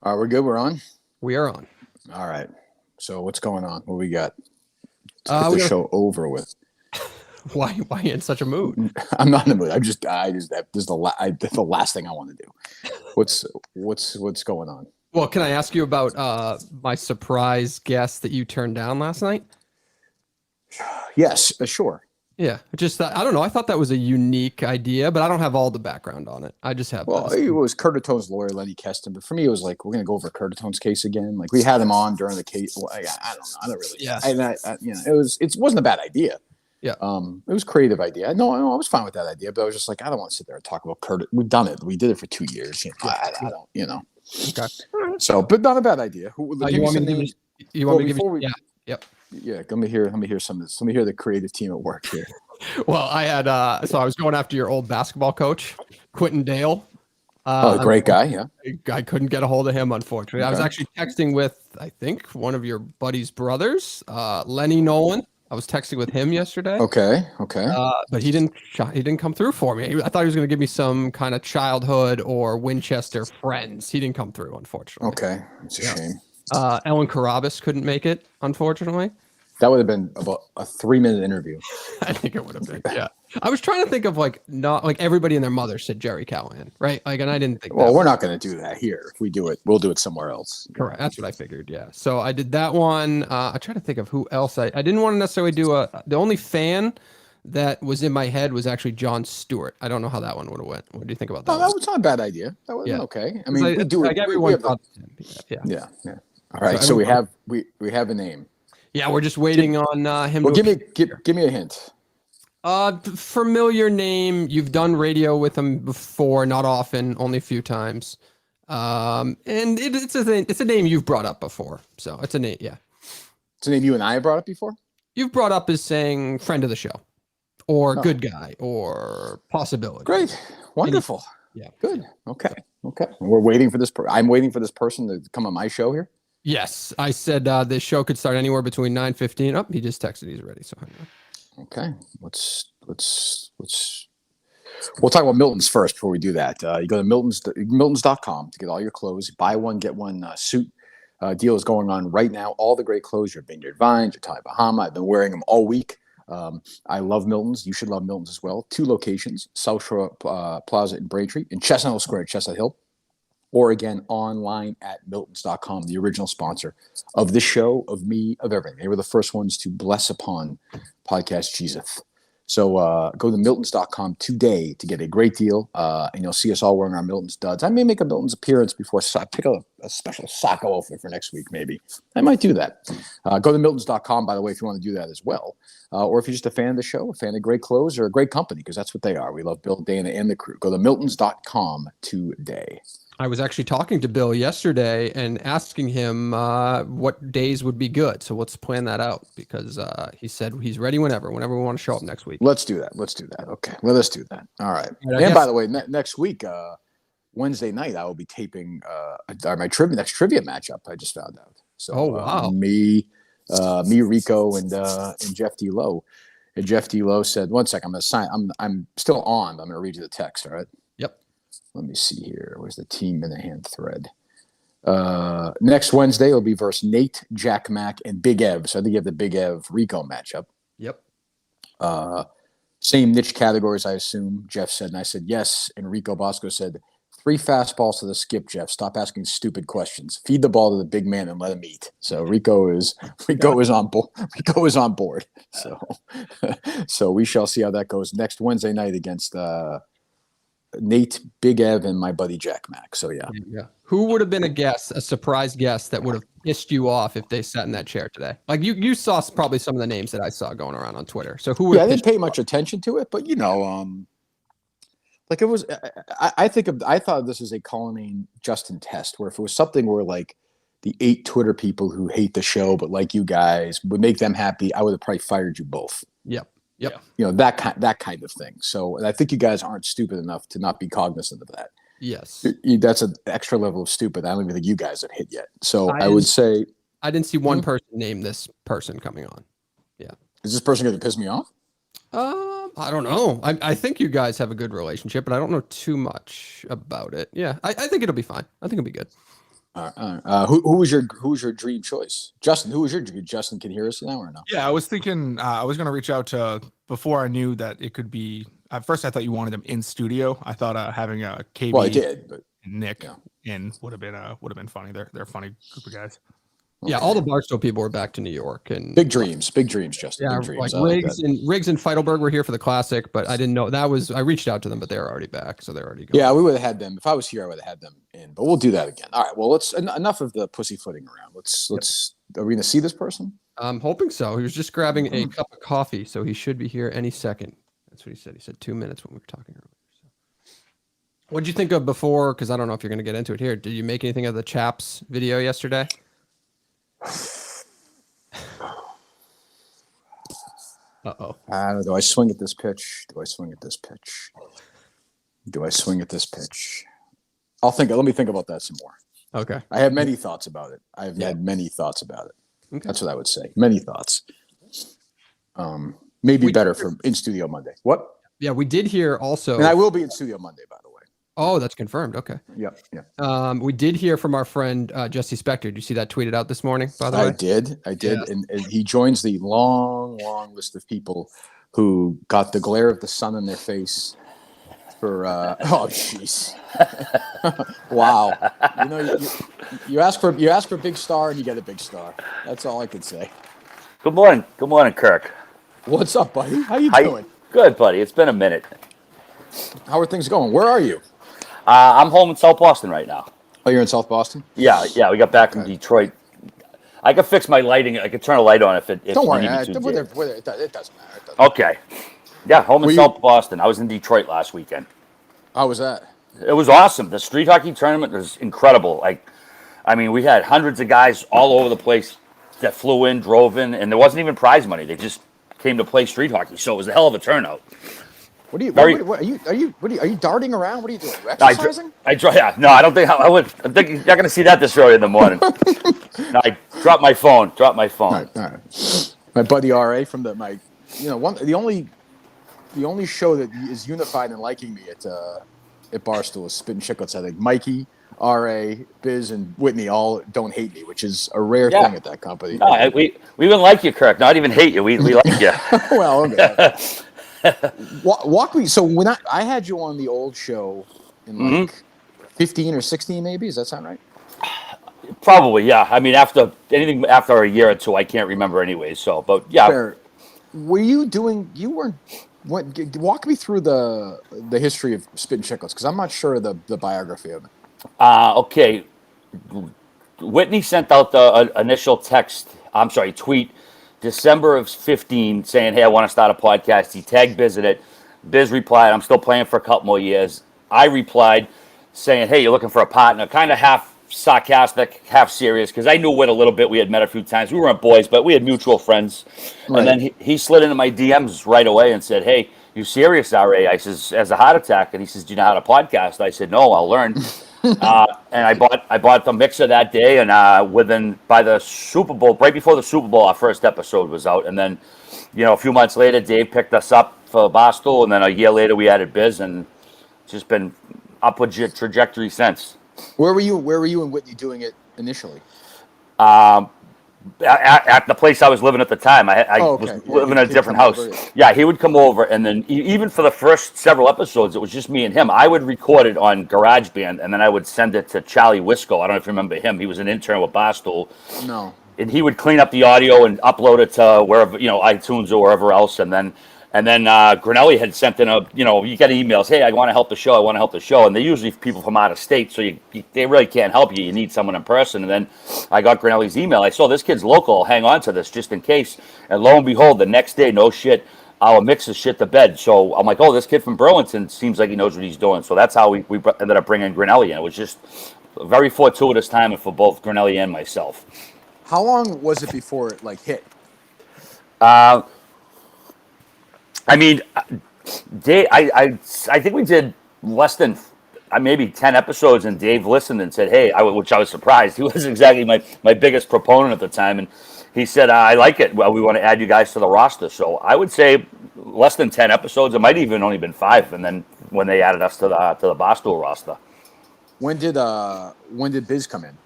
All right, we're good. We're on. We are on. All right. So what's going on? What we got? Let's get We the got show over with. why you in such a mood? I'm not in the mood. This is the last thing I want to do. What's going on? Well, can I ask you about my surprise guest that you turned down last night? Yes, sure. Yeah, just I don't know. I thought that was a unique idea, but I don't have all the background on it. I just have. Well, it was Curtitone's lawyer, Lenny Keston, but for me, it was like we're gonna go over Curtitone's case again. Like we had him on during the case. Well, I don't know. I don't really. Yeah. It wasn't a bad idea. Yeah. It was a creative idea. No, I was fine with that idea, but I was just like, I don't want to sit there and talk about Curtis. We've done it. We did it for 2 years. I don't. Okay. So, but not a bad idea. You want me to give you? Yeah. Yep. Yeah. Let me hear some of this. Let me hear the creative team at work here. Well, I had so I was going after your old basketball coach, Quentin Dale. Great guy. Yeah. I couldn't get a hold of him, unfortunately. Okay. I was actually texting with, I think, one of your buddy's brothers, Lenny Nolan. I was texting with him yesterday. Okay. But he didn't come through for me. I thought he was going to give me some kind of childhood or Winchester friends. He didn't come through, unfortunately. Okay. It's a shame. Ellen Carabas couldn't make it, unfortunately. That would have been about a 3-minute interview. I think it would have been. Yeah. I was trying to think of not like everybody and their mother said Jerry Callahan, right? Like, and I didn't think. Well, we're not going to do that here. If we do it, we'll do it somewhere else. Correct. That's what I figured. Yeah. So I did that one. I tried to think of who else I didn't want to necessarily do the only fan that was in my head was actually Jon Stewart. I don't know how that one would have went. What do you think about that? That was not a bad idea. That was okay. I mean, we do like it. Everyone Yeah. All right. So we have a name. Yeah, we're just waiting on him. Well, give me a hint. Familiar name. You've done radio with him before, not often, only a few times. And it's a name you've brought up before, so it's a name. Yeah, it's a name you and I have brought up before. You've brought up as saying friend of the show, or good guy, or possibility. Great, wonderful. Yeah, good. Okay. We're waiting for this. I'm waiting for this person to come on my show here. Yes, I said this show could start anywhere between 9:15. Oh, he just texted. He's ready. So hang on. Okay, we'll talk about Milton's first before we do that. You go to Miltons.com to get all your clothes. Buy one, get one suit deal is going on right now. All the great clothes, your Vineyard Vines, your Tommy Bahama. I've been wearing them all week. I love Milton's. You should love Milton's as well. 2 locations, South Shore Plaza in Braintree, and Chestnut Hill Square, Chestnut Hill. Or again, online at Miltons.com, the original sponsor of this show, of me, of everything. They were the first ones to bless upon Podcast Jesus. So go to Miltons.com today to get a great deal, and you'll see us all wearing our Milton's duds. I may make a Milton's appearance before I pick up a special sock outfit for next week, maybe. I might do that. Go to Miltons.com, by the way, if you want to do that as well. Or if you're just a fan of the show, a fan of great clothes, or a great company, because that's what they are. We love Bill, Dana, and the crew. Go to Miltons.com today. I was actually talking to Bill yesterday and asking him what days would be good. So let's plan that out, because he said he's ready whenever we want to show up next week. Let's do that. Okay. Well, let's do that. All right. And by the way, next week, Wednesday night, I will be taping my next trivia matchup. I just found out. So wow. Me, Rico, and Jeff D. Lowe. And Jeff D. Lowe said, "One sec, I'm still on. But I'm going to read you the text. All right." Let me see here. Where's the Team Minihane thread? Next Wednesday will be versus Nate, Jack Mack, and Big Ev. So I think you have the Big Ev Rico matchup. Yep. Same niche categories, I assume, Jeff said. And I said, yes. And Rico Bosco said, 3 fastballs to the skip, Jeff. Stop asking stupid questions. Feed the ball to the big man and let him eat. So Rico is on board. Rico is on board. So we shall see how that goes next Wednesday night against Nate, Big Ev, and my buddy Jack Mack. So yeah. Who would have been a surprise guest that would have pissed you off if they sat in that chair today? Like you saw probably some of the names that I saw going around on Twitter. So who? I didn't pay much attention to it, but like it was. I thought of this as a Colleen Justin test, where if it was something where like the 8 Twitter people who hate the show but like you guys would make them happy, I would have probably fired you both. Yep. That kind of thing. So, and I think you guys aren't stupid enough to not be cognizant of that. Yes, that's an extra level of stupid. I don't even think you guys have hit yet. So I would say I didn't see one person name this person coming on. Yeah, is this person going to piss me off? I don't know. I think you guys have a good relationship, but I don't know too much about it. Yeah, I think it'll be fine. I think it'll be good. Who was your dream choice? Justin, who was your dream? Justin can hear us now or no? Yeah, I was thinking I was going to reach out to, before I knew that it could be, at first I thought you wanted him in studio. I thought having a KB Well, I did, but and Nick yeah. in would have been funny. They're a funny group of guys. Yeah, all the Barstool people were back to New York, and big dreams, Justin. yeah, Big dreams. like Riggs and Feidelberg were here for the classic, but I didn't know that was. I reached out to them, but they were already back, so they're already going. Yeah, we would have had them if I was here. I would have had them in, but we'll do that again. All right. Well, let's enough of the pussyfooting around. Let's. Are we going to see this person? I'm hoping so. He was just grabbing a cup of coffee, so he should be here any second. That's what he said. He said 2 minutes when we were talking earlier. So. What did you think of before? Because I don't know if you're going to get into it here. Did you make anything of the Chaps video yesterday? Uh-oh. Do I swing at this pitch? I'll think. Let me think about that some more. Okay. I have many thoughts about it. Had many thoughts about it. Okay. That's what I would say. Many thoughts. Maybe better for in studio Monday. What? Yeah, we did hear also. And I will be in studio Monday, by the way. Oh, that's confirmed. Okay. Yeah. We did hear from our friend Jesse Spector. Did you see that tweeted out this morning, by the way? I did. Yeah. And he joins the long list of people who got the glare of the sun in their face for oh jeez. Wow. You ask for a big star and you get a big star. That's all I could say. Good morning, Kirk. What's up, buddy? How you doing? Good, buddy. It's been a minute. How are things going? Where are you? I'm home in South Boston right now. Oh, you're in South Boston? Yeah. We got back from Detroit. I could fix my lighting. I could turn a light on if don't worry. It doesn't matter. Okay. Yeah, home in South Boston. I was in Detroit last weekend. How was that? It was awesome. The street hockey tournament was incredible. We had hundreds of guys all over the place that flew in, drove in, and there wasn't even prize money. They just came to play street hockey. So it was a hell of a turnout. What are you darting around? What are you doing? Exercising? No, I don't think I would. I think you're not going to see that this early in the morning. No, I dropped my phone. All right. My buddy RA from the only show that is unified in liking me at Barstool is Spittin Chiclets. I think Mikey, RA, Biz, and Whitney all don't hate me, which is a rare thing at that company. No, we wouldn't like you, Kirk. Not even hate you. We like you. Well, okay. Walk me. So when I had you on the old show in 15 or 16, maybe, does that sound right? Probably, yeah. After a year or two, I can't remember anyway. So, but yeah. Fair. Were you doing? You weren't. Walk me through the history of Spittin Chiclets, because I'm not sure of the biography of it. Okay. Whitney sent out the initial tweet. December of 15 saying, hey, I want to start a podcast. He tagged Biz in it. Biz replied, I'm still playing for a couple more years. I replied saying, hey, you're looking for a partner, kind of half sarcastic, half serious, because I knew Whit a little bit. We had met a few times. We weren't boys, but we had mutual friends. Right. And then he slid into my DMs right away and said, hey, you serious, RA? I says, as a heart attack. And he says, do you know how to podcast? I said, no, I'll learn. And I bought the mixer that day, and by the Super Bowl, right before the Super Bowl, our first episode was out. And then, a few months later, Dave picked us up for Barstool, and then a year later we added Biz, and it's just been upward trajectory since. Where were you and Whitney doing it initially? At the place I was living at the time. I was living in a different house. Yeah, he would come over, and then even for the first several episodes, it was just me and him. I would record it on GarageBand, and then I would send it to Charlie Wisco. I don't know if you remember him. He was an intern with Barstool. No. And he would clean up the audio and upload it to wherever, iTunes or wherever else, and then Granelli had sent in you get emails, hey, I want to help the show, and they're usually people from out of state, so they really can't help you. You need someone in person. And then I got Granelli's email. I saw this kid's local. I'll hang on to this just in case. And lo and behold, the next day, no shit, our mixer shit the bed. So I'm like, oh, this kid from Burlington seems like he knows what he's doing. So that's how we ended up bringing Granelli in. It was just a very fortuitous timing for both Granelli and myself. How long was it before it hit? Dave, I think we did less than maybe 10 episodes, and Dave listened and said, hey, which I was surprised. He was exactly my biggest proponent at the time, and he said, I like it. Well, we want to add you guys to the roster. So I would say less than 10 episodes. It might even only been 5, and then when they added us to the Barstool roster. When did Biz come in?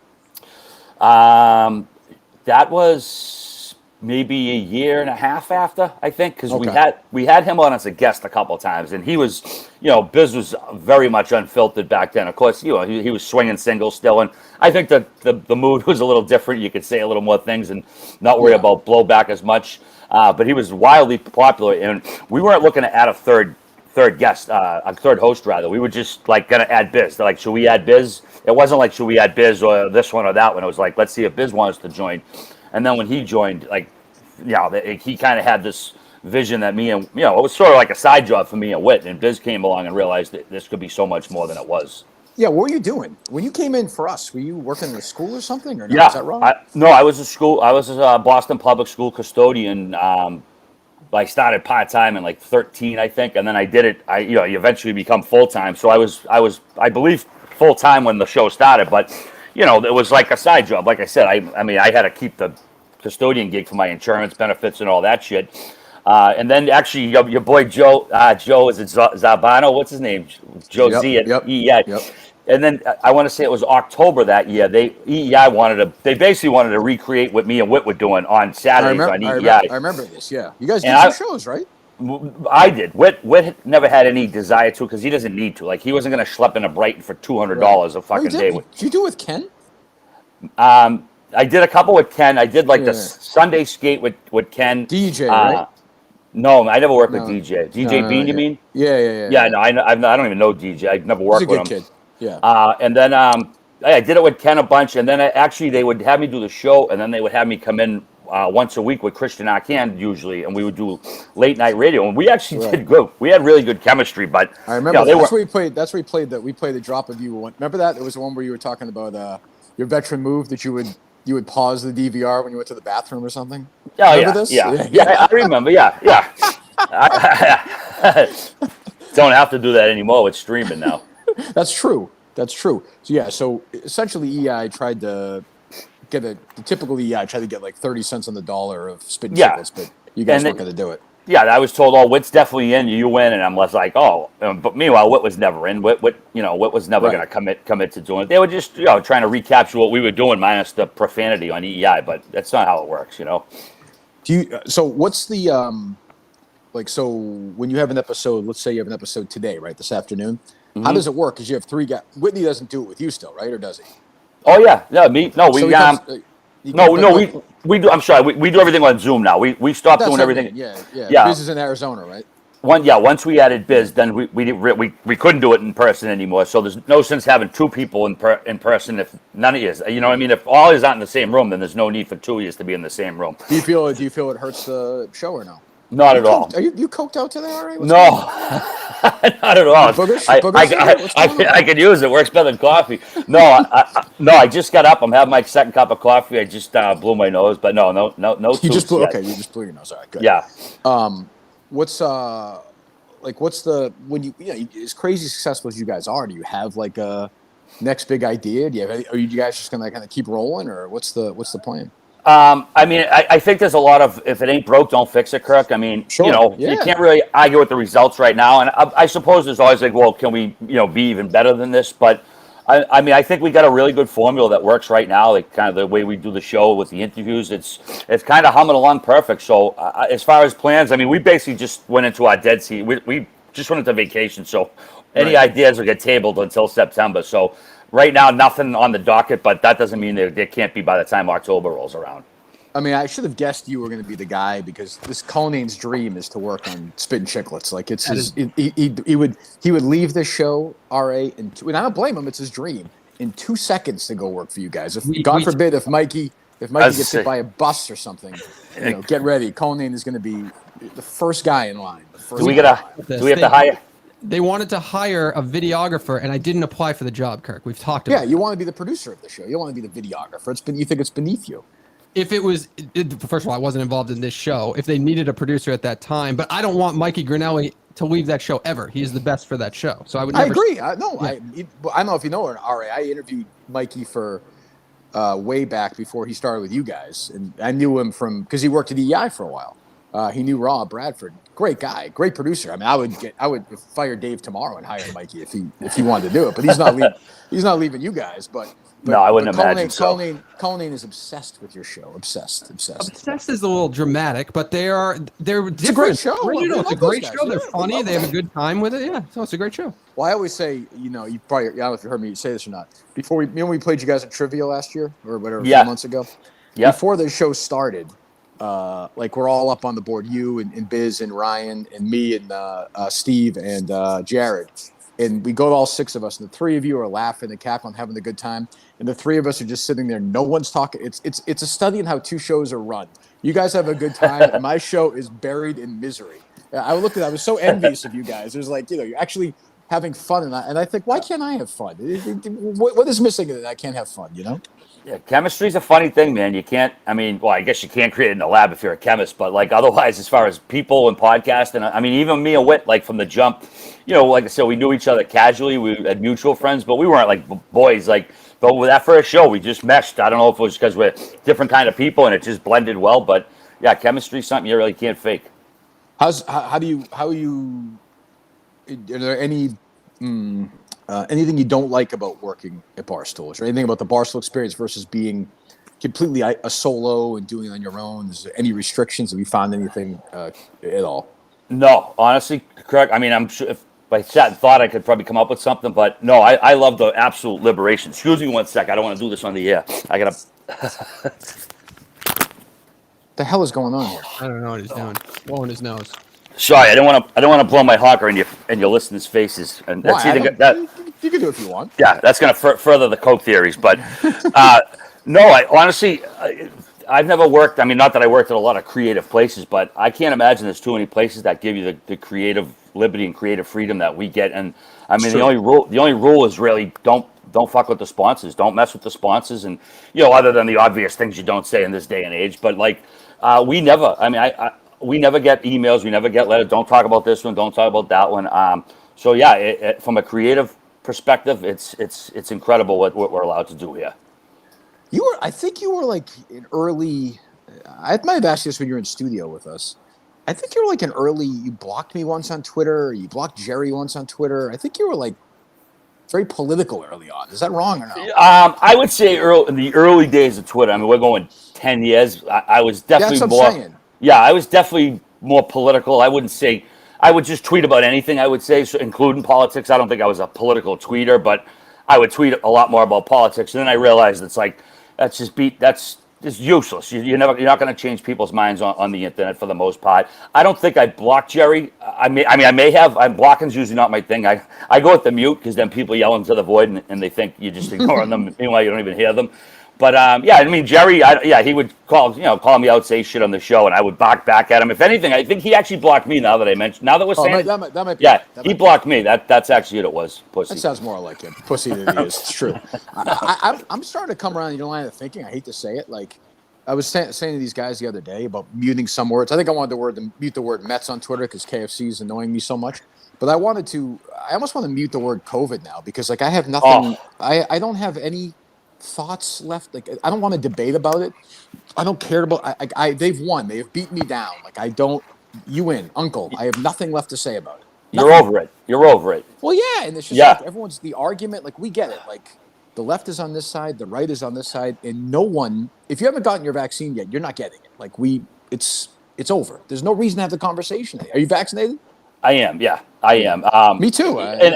That was maybe a year and a half after, I think, because Okay. we had him on as a guest a couple of times, and he was, Biz was very much unfiltered back then. Of course, he was swinging singles still, and I think that the mood was a little different. You could say a little more things and not worry about blowback as much. But he was wildly popular, and we weren't looking to add a third guest, a third host rather. We were just like gonna add Biz. They're like, should we add Biz? It wasn't like, should we add Biz or this one or that one? It was like, let's see if Biz wants to join. And then when he joined, like, he kind of had this vision that me and, it was sort of like a side job for me and Whit. And Biz came along and realized that this could be so much more than it was. Yeah, what were you doing when you came in for us? Were you working in a school or something, or no? Yeah, Is that wrong? I was a Boston public school custodian. I started part-time in like 13, I think, and then I did it. You eventually become full-time. So I believe full-time when the show started, but it was like a side job. Like I said, I had to keep the custodian gig for my insurance benefits and all that shit. And then actually your boy Joe, is it Zabano? What's his name? Joe Yep, Z. yep, Yep. And then I want to say it was October that year. They basically wanted to recreate what me and Whit were doing on Saturdays on EEI. I remember this. Yeah, you guys did some shows, right? I did. Whit never had any desire to because he doesn't need to. Like he wasn't going to schlep into Brighton for $200 a fucking day. Did you do it with Ken? I did a couple with Ken. I did like the Sunday skate with Ken. DJ, right? No, I never worked with DJ. DJ Bean, you mean? Yeah. Yeah, no, I don't even know DJ. I never worked with him. He's a good kid. Yeah. And then I did it with Ken a bunch, and then they would have me do the show, and then they would have me come in once a week with Christian Arcand usually, and we would do late night radio, and we actually did good. We had really good chemistry, but I remember that's where we played. That's where we played the drop of you. Remember that? It was the one where you were talking about your veteran move that you would pause the DVR when you went to the bathroom or something. Oh, remember this? Yeah, I remember. Yeah. Don't have to do that anymore with streaming now. That's true. So essentially EI tried to get the typical EI tried to get like 30 cents on the dollar of Spittin Chiclets, but you guys weren't going to do it. Yeah, I was told, Whit's definitely in, you win, and I'm less like, but meanwhile, Whit was never in. Whit was never going to commit to doing it. They were just, trying to recapture what we were doing minus the profanity on EEI, but that's not how it works, So what's the, so when you have an episode, let's say you have an episode today, right, this afternoon, how does it work? Because you have 3 guys. Whitney doesn't do it with you still, right, or does he? Oh, yeah. No, me. No, we, so we do. I'm sorry. We do everything on Zoom now. We stopped doing everything. Yeah. Biz is in Arizona, right? Once we added Biz, then we couldn't do it in person anymore. So there's no sense having 2 people in person if none of you is. You know what I mean? If all is not in the same room, then there's no need for 2 of you to be in the same room. Do you feel it hurts the show or no? Not at all. Are you coked out today already? No, not at all. I could use it. Works better than coffee. No, I just got up. I'm having my second cup of coffee. I just blew my nose, but no. You just blew. Okay, you just blew your nose. All right, good. Yeah. What's when you as crazy successful as you guys are? Do you have like a next big idea? Are you guys just gonna kind of keep rolling, or what's the plan? I think there's a lot of, if it ain't broke, don't fix it, Kirk. I mean, you can't really argue with the results right now. And I suppose there's always like, well, can we, be even better than this? But I think we got a really good formula that works right now. Like kind of the way we do the show with the interviews, it's kind of humming along perfect. So as far as plans, we basically just went into our dead sea. We just went into vacation. So any ideas will get tabled until September. So right now, nothing on the docket, but that doesn't mean they can't be by the time October rolls around. I should have guessed you were going to be the guy because this Culline's dream is to work on Spittin Chiclets. Like it's he would leave this show, RA, and I don't blame him. It's his dream in 2 seconds to go work for you guys. God forbid if Mikey gets hit by a bus or something, get ready. Culline is going to be the first guy in line. Do we have to hire? They wanted to hire a videographer, and I didn't apply for the job, Kirk. We've talked about it. Yeah, you want to be the producer of the show. You want to be the videographer. You think it's beneath you. If it was, first of all, I wasn't involved in this show. If they needed a producer at that time, but I don't want Mikey Grinelli to leave that show ever. He is the best for that show. So I would never. I agree. I don't know if you know her, RA. I interviewed Mikey for way back before he started with you guys, and I knew him because he worked at EI for a while. He knew Raw Bradford. Great guy, great producer. I would fire Dave tomorrow and hire Mikey if he wanted to do it. But he's not leaving you guys. But No, I wouldn't imagine so. Colleen is obsessed with your show. Obsessed. Obsessed is a little dramatic, but they're different. It's a great show. Original. It's a great guys. show. They're Yeah, funny. They have a good time with it. Yeah, so it's a great show. Well, I always say, you know, you probably, I don't know if you heard me say this or not. Before when we played you guys at Trivia last year or whatever, a few months ago. Yeah. Before the show started, like we're all up on the board, you and Biz and Ryan and me and Steve and Jared. And we go to all six of us, and the three of you are laughing and cackling, having a good time. And the three of us are just sitting there. No one's talking. It's a study in how two shows are run. You guys have a good time, and my show is buried in misery. I was so envious of you guys. It was like, you know, you're actually having fun, and I think, why can't I have fun? What is missing that I can't have fun? You know? Yeah, chemistry's a funny thing, man. You can't. I mean, well, I guess you can't create it in the lab if you're a chemist, but like otherwise, as far as people and podcasting, I mean, even me and Whit, like from the jump, you know, like I said, we knew each other casually. We had mutual friends, but we weren't like boys. Like, but with that first show, we just meshed. I don't know if it was because we're different kind of people and it just blended well, but yeah, chemistry's something you really can't fake. Are there any anything you don't like about working at Barstool? Is there anything about the Barstool experience versus being completely a solo and doing it on your own? Is there any restrictions? Have you found anything at all? No, honestly, correct. I mean, I'm sure if I sat and thought I could probably come up with something, but no, I love the absolute liberation. Excuse me one sec. I don't want to do this on the air. I gotta. The hell is going on here? I don't know what he's doing. Blowing his nose. Sorry, I don't want to blow my hawker in your listeners' faces, and that's Why? You can do it if you want. Yeah, that's going to further the coke theories, but no, I honestly, I've never worked. I mean, not that I worked at a lot of creative places, but I can't imagine there's too many places that give you the creative liberty and creative freedom that we get. And I mean, the only rule is really don't fuck with the sponsors, don't mess with the sponsors, and you know, other than the obvious things you don't say in this day and age. But like, we never. I mean, we never get emails. We never get letters. Don't talk about this one. Don't talk about that one. So yeah, from a creative perspective, it's incredible what we're allowed to do here. I think you were like an early. I might have asked you this when you were in studio with us. I think you were like an early. You blocked me once on Twitter. Or you blocked Jerry once on Twitter. I think you were like very political early on. Is that wrong or no? I would say in the early days of Twitter. I mean, we're going 10 years. I was definitely That's what I'm saying. Yeah, I was definitely more political. I wouldn't say I would just tweet about anything. I would say, so including politics. I don't think I was a political tweeter, but I would tweet a lot more about politics. And then I realized it's like that's just useless. You're not going to change people's minds on the internet for the most part. I don't think I blocked Jerry. I may have. Blocking's usually not my thing. I go with the mute because then people yell into the void and they think you're just ignoring them. Meanwhile, you don't even hear them. But yeah, I mean, Jerry, he would call me out, say shit on the show, and I would bark back at him. If anything, I think he actually blocked me. Now that we're saying, that might be. Yeah, he blocked me. That's actually what it was. Pussy. That sounds more like him, pussy than he is. It's true. I'm starting to come around in your line of thinking. I hate to say it, like I was saying to these guys the other day about muting some words. I think I wanted to mute the word Mets on Twitter because KFC is annoying me so much. But I almost want to mute the word COVID now because like I have nothing. I don't have any thoughts left. Like I don't want to debate about it. I don't care about. They've won. They have beaten me down. Like I don't. You win, Uncle. I have nothing left to say about it. Nothing. You're over it. Well, yeah, and it's just like everyone's the argument. Like we get it. Like the left is on this side, the right is on this side, and no one. If you haven't gotten your vaccine yet, you're not getting it. Like it's over. There's no reason to have the conversation. Are you vaccinated? I am. Yeah, I am. Me too. And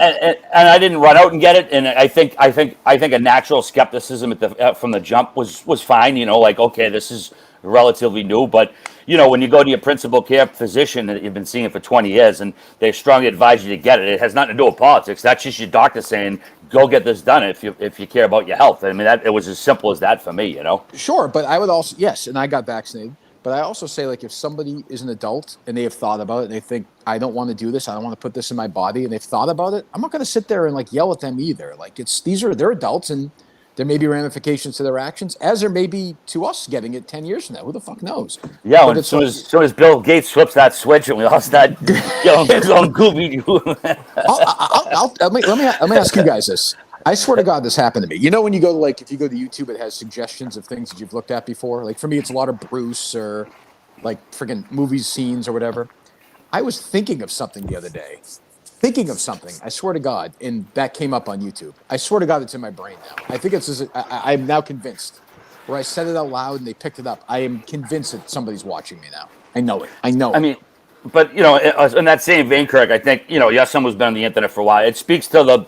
I didn't run out and get it. And I think a natural skepticism from the jump was fine. You know, like okay, this is relatively new, but you know, when you go to your principal care physician that you've been seeing for 20 years, and they strongly advise you to get it, it has nothing to do with politics. That's just your doctor saying, "Go get this done if you care about your health." I mean, it was as simple as that for me. You know. Sure, but I would also and I got vaccinated. But I also say, like, if somebody is an adult and they have thought about it and they think, I don't want to do this, I don't want to put this in my body, and they've thought about it, I'm not going to sit there and, like, yell at them either. Like, they're adults, and there may be ramifications to their actions, as there may be to us getting it 10 years from now. Who the fuck knows? Yeah, as soon as Bill Gates flips that switch and we all start going goofy. Let me ask you guys this. I swear to God, this happened to me. You know, when you go to if you go to YouTube, it has suggestions of things that you've looked at before. Like for me, it's a lot of Bruce or like friggin' movie scenes or whatever. I was thinking of something the other day, thinking of something. I swear to God, and that came up on YouTube. I swear to God, it's in my brain now. I think I'm now convinced. Where I said it out loud and they picked it up. I am convinced that somebody's watching me now. I know it. I know it. I mean, but in that same vein, Kirk, I think yes, someone's been on the internet for a while. It speaks to the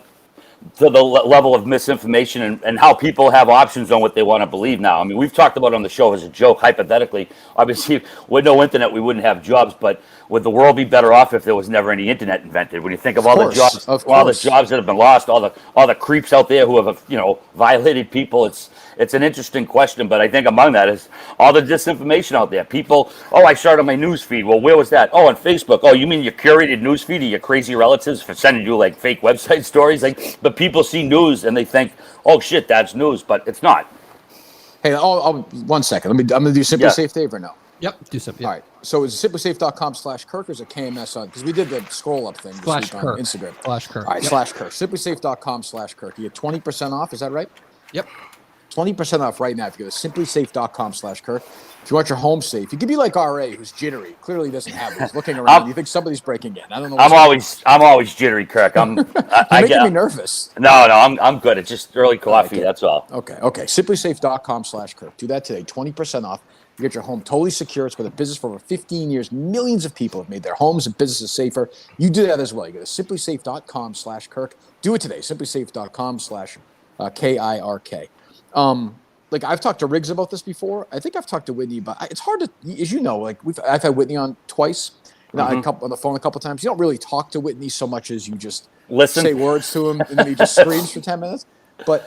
level of misinformation and how people have options on what they want to believe now. I mean, we've talked about on the show as a joke, hypothetically. Obviously, with no internet, we wouldn't have jobs, but would the world be better off if there was never any internet invented? When you think of all the jobs, that have been lost, all the creeps out there who have violated people, it's an interesting question. But I think among that is all the disinformation out there. People, I saw it on my news feed. Well, where was that? Oh, on Facebook. Oh, you mean your curated news feed of your crazy relatives for sending you like fake website stories? But people see news and they think, oh shit, that's news, but it's not. Hey, 1 second. I'm gonna do SimpliSafe, Dave, or no? Yep, do something. All right. So is SimpliSafe.com/Kirk or is it KMS on? Because we did the scroll up thing this week on Instagram. /Kirk. All right, /Kirk. SimpliSafe.com/Kirk. You get 20% off. Is that right? Yep. 20% off right now if you go to SimpliSafe.com/Kirk. If you want your home safe, you could be like RA, who's jittery. Clearly doesn't have it. He's looking around. You think somebody's breaking in. I don't know. I'm always jittery, Kirk. You're making me nervous. No, I'm good. It's just early coffee. Okay. That's all. Okay. SimpliSafe.com/Kirk. Do that today. 20% off. You get your home totally secure. It's been a business for over 15 years. Millions of people have made their homes and businesses safer. You do that as well. You go to SimpliSafe.com/Kirk. Do it today. SimpliSafe.com/KIRK. Like I've talked to Riggs about this before. I think I've talked to Whitney, but it's hard to, as you know, like I've had Whitney on twice, on the phone a couple of times. You don't really talk to Whitney so much as you just say words to him and then he just screams for 10 minutes. But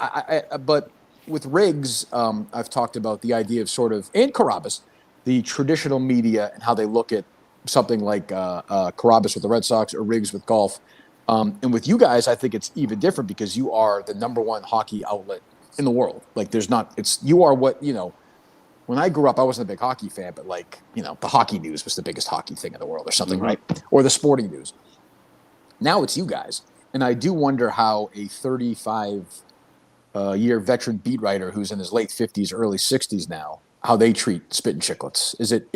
but with Riggs, I've talked about the idea of and Carabas, the traditional media and how they look at something like Carabas with the Red Sox or Riggs with golf. And with you guys, I think it's even different because you are the number one hockey outlet in the world. Like you are what, when I grew up, I wasn't a big hockey fan, but the hockey news was the biggest hockey thing in the world or something, right? Or the sporting news. Now it's you guys. And I do wonder how a 35-year veteran beat writer who's in his late 50s, early 60s now, how they treat Spittin Chiclets. Is it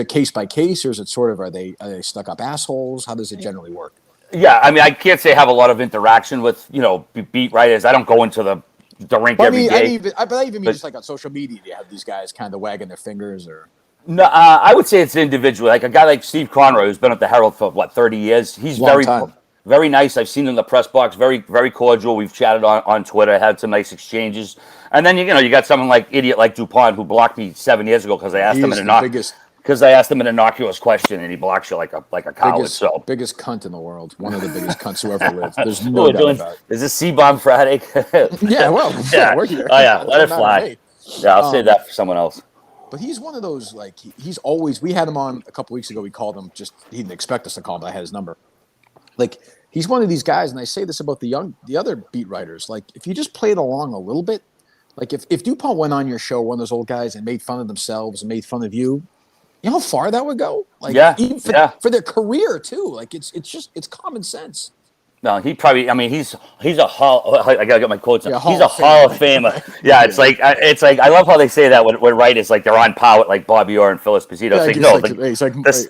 case by case, or is it are they stuck up assholes? How does it generally work? Yeah, I mean, I can't say I have a lot of interaction with beat writers. I don't go into the rink every day. I even mean just like on social media, do you have these guys kind of wagging their fingers or? No, I would say it's individual. Like a guy like Steve Conroy, who's been at the Herald for 30 years. He's very nice. I've seen him in the press box. Very, very cordial. We've chatted on Twitter, had some nice exchanges. And then you got someone like idiot like DuPont who blocked me 7 years ago because I asked him an innocuous question and he blocks you like a coward. Biggest cunt in the world. One of the biggest cunts who ever lived. There's no doubt about it. Is this C-Bomb Friday? Yeah, well, we're here. Oh yeah, let it fly. Yeah, I'll say that for someone else. But he's one of those, he's always, we had him on a couple weeks ago. We called him, he didn't expect us to call him, but I had his number. He's one of these guys, and I say this about the other beat writers. If you just played along a little bit, if DuPont went on your show, one of those old guys, and made fun of themselves and made fun of you, you know how far that would go? For their career too. It's common sense. No, he probably. I mean, he's a hall. I gotta get my quotes. Yeah, he's a Hall of Famer. Yeah, it's like I love how they say that when writers they're on par with Bobby Orr and Phil Esposito.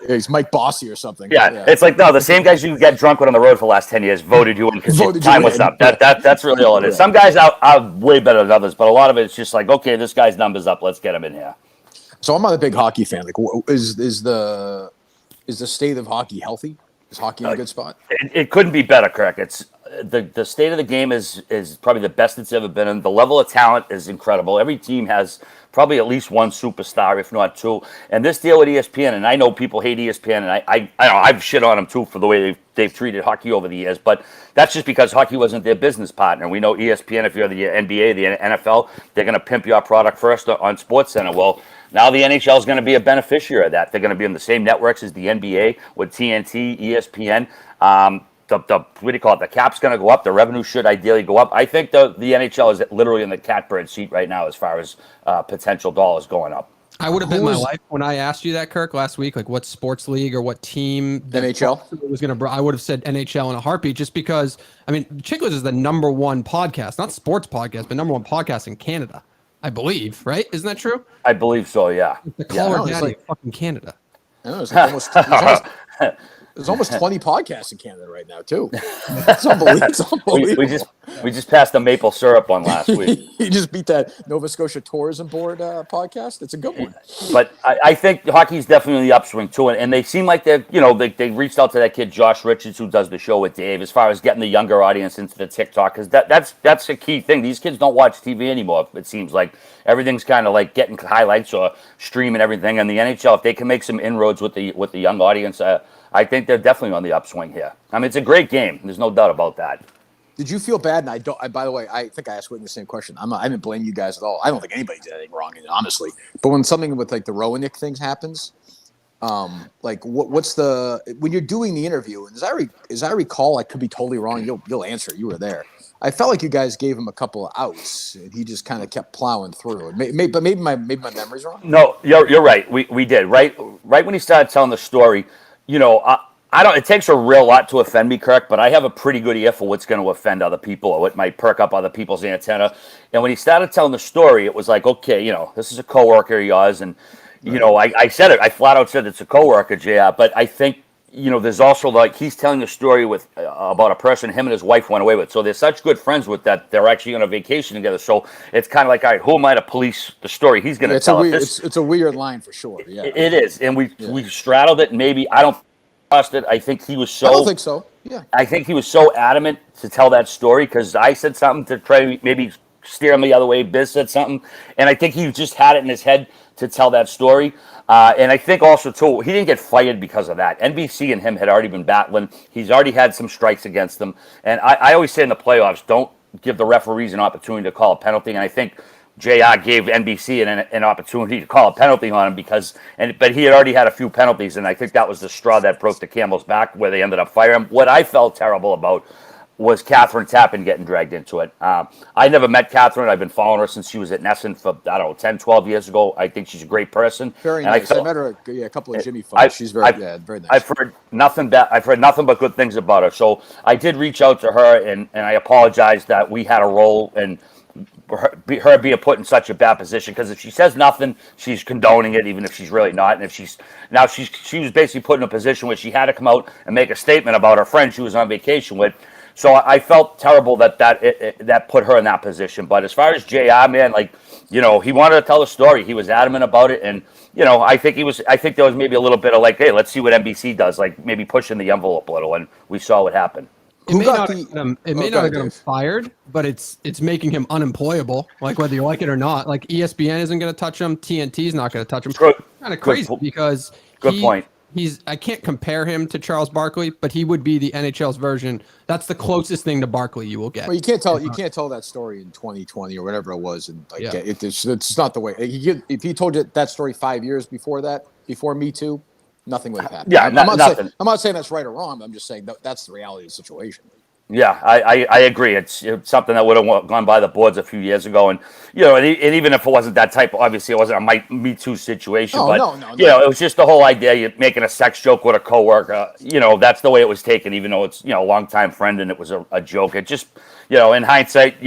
He's Mike Bossy or something. Yeah, it's the same guys you get drunk with on the road for the last 10 years voted you in because time was up. That's really all it is. Some guys are way better than others, but a lot of it's just okay, this guy's number's up. Let's get him in here. So I'm not a big hockey fan. Is the state of hockey healthy? Is hockey in a good spot? It couldn't be better, Kirk. It's the state of the game is probably the best it's ever been, and the level of talent is incredible. Every team has probably at least one superstar, if not two. And this deal with ESPN, and I know people hate ESPN, and I've shit on them too for the way they've treated hockey over the years, but that's just because hockey wasn't their business partner. We know ESPN, if you're the NBA, the NFL, they're going to pimp your product first on SportsCenter. Well, now the NHL is going to be a beneficiary of that. They're going to be on the same networks as the NBA with TNT, ESPN. The cap's going to go up. The revenue should ideally go up. I think the NHL is literally in the catbird seat right now as far as potential dollars going up. I would have bet my life when I asked you that, Kirk, last week, what sports league or what team NHL was going to. I would have said NHL in a heartbeat, just because. I mean, Chiclets is the number one podcast, not sports podcast, but number one podcast in Canada, I believe. Right? Isn't that true? I believe so. Yeah. The caller daddy of fucking Canada. I know, it's almost There's almost 20 podcasts in Canada right now, too. It's unbelievable. It's unbelievable. We just passed the maple syrup one last week. You just beat that Nova Scotia Tourism Board podcast. It's a good one. But I think hockey's definitely the upswing too, and they seem like they reached out to that kid Josh Richards who does the show with Dave as far as getting the younger audience into the TikTok, because that's a key thing. These kids don't watch TV anymore. It seems like everything's kind of like getting highlights or streaming everything. And the NHL, if they can make some inroads with the young audience, I think they're definitely on the upswing here. I mean, it's a great game. There's no doubt about that. Did you feel bad? And by the way, I think I asked Whitney the same question. I didn't blame you guys at all. I don't think anybody did anything wrong, honestly. But when something with like the Roenick things happens, like what's when you're doing the interview? And as I recall, I could be totally wrong. You'll answer. You were there. I felt like you guys gave him a couple of outs, and he just kind of kept plowing through. But maybe my memory's wrong. No, you're right. We did right when he started telling the story. I don't. It takes a real lot to offend me, Kirk, but I have a pretty good ear for what's going to offend other people or what might perk up other people's antenna. And when he started telling the story, it was like, okay, this is a coworker of yours, and I said it. I flat out said it's a coworker, JR. But I think there's also like he's telling a story with about a person him and his wife went away with. So they're such good friends with that they're actually on a vacation together. So it's kind of like, all right, who am I to police the story he's going to tell? It's a weird line for sure. Yeah, it is, and we straddled it. And maybe I don't. It. I think he was so. I don't think so. Yeah. I think he was so adamant to tell that story because I said something to try to maybe steer him the other way. Biz said something, and I think he just had it in his head to tell that story. And I think also too, he didn't get fired because of that. NBC and him had already been battling. He's already had some strikes against them, and I always say in the playoffs, don't give the referees an opportunity to call a penalty. And I think JR gave NBC an opportunity to call a penalty on him but he had already had a few penalties, and I think that was the straw that broke the camel's back where they ended up firing him. What I felt terrible about was Catherine Tappan getting dragged into it. I never met Catherine. I've been following her since she was at Nesson for, 10, 12 years ago. I think she's a great person. Very nice. I met her a couple of Jimmy fights. She's very nice. I've heard nothing but good things about her. So I did reach out to her, and I apologized that we had a role in her being put in such a bad position, because if she says nothing, she's condoning it, even if she's really not. And if she was basically put in a position where she had to come out and make a statement about her friend she was on vacation with. So I felt terrible that put her in that position. But as far as JR, man, he wanted to tell the story. He was adamant about it, and I think there was maybe a little bit of like, hey, let's see what NBC does, like maybe pushing the envelope a little, and we saw what happened. It may not have got him fired, but it's making him unemployable. Like whether you like it or not, like ESPN isn't going to touch him, TNT's not going to touch him. It's kind of crazy because good point. I can't compare him to Charles Barkley, but he would be the NHL's version. That's the closest thing to Barkley you will get. Well, you can't tell that story in 2020 or whatever it was, and it's not the way. If he told you that story 5 years before Me Too, nothing would have happened. Yeah, nothing. I'm not saying that's right or wrong. I'm just saying that's the reality of the situation. Yeah, I agree. It's something that would have gone by the boards a few years ago, and and even if it wasn't that type, obviously it wasn't a Me Too situation. No. It was just the whole idea you're making a sex joke with a coworker. That's the way it was taken, even though it's a longtime friend and it was a joke. It just in hindsight,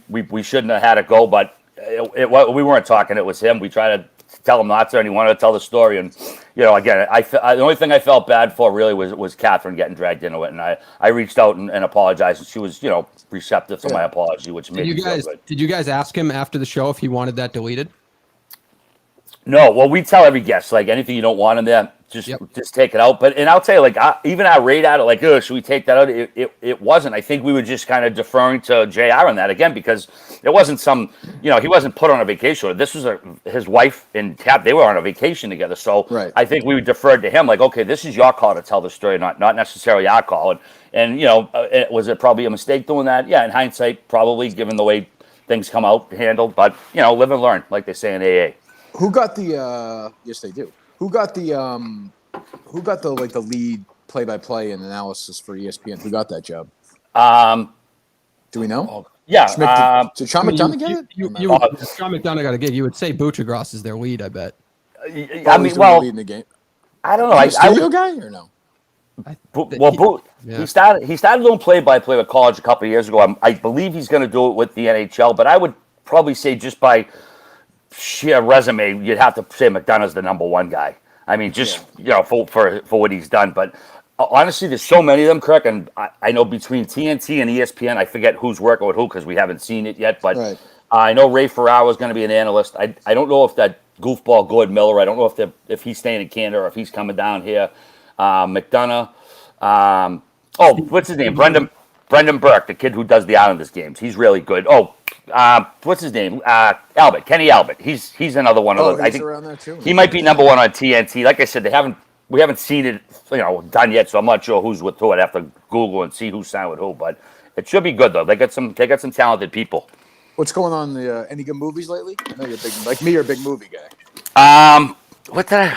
we shouldn't have had it go, but we weren't talking. It was him. We tried to tell him not to, and he wanted to tell the story. And again, the only thing I felt bad for really was Catherine getting dragged into it, and I reached out and apologized, and she was receptive to my apology, which made me feel good. Did you guys ask him after the show if he wanted that deleted? No, well, we tell every guest, like, anything you don't want in there, just take it out. And I'll tell you, even our rate at it, like, should we take that out? It wasn't. I think we were just kind of deferring to JR on that again, because it wasn't he wasn't put on a vacation. This was his wife and Cap. They were on a vacation together. So right. I think we deferred to him, like, okay, this is your call to tell the story, not necessarily our call. And was it probably a mistake doing that? Yeah, in hindsight, probably, given the way things come out handled. But, live and learn, like they say in AA. Who got the? Yes, they do. Who got the lead play-by-play and analysis for ESPN? Who got that job? Do we know? Yeah. Did Sean McDonough get it? Sean McDonough got a gig. You would say Buchagras is their lead, I bet. Lead in the game. I don't know. Studio guy or no? He started doing play-by-play with college a couple of years ago. I believe he's going to do it with the NHL, but I would probably say just by sheer resume, you'd have to say McDonough's the number one guy. I mean, for what he's done. But honestly, there's so many of them, Kirk, and I know between TNT and ESPN, I forget who's working with who because we haven't seen it yet. But Right. I know Ray Ferraro is going to be an analyst. I don't know if that goofball Gord Miller. I don't know if he's staying in Canada or if he's coming down here. McDonough. What's his name? Brendan Burke, the kid who does the Islanders games. He's really good. What's his name? Albert, Kenny Albert. He's another one of those. I he's think around there too. he might be number one on TNT. Like I said, we haven't seen it, done yet, so I'm not sure who's with who. I'd have to Google and see who's signed with who, but it should be good though. They got some talented people. What's going on? Any good movies lately? I know you're big, like me. You're a big movie guy. What did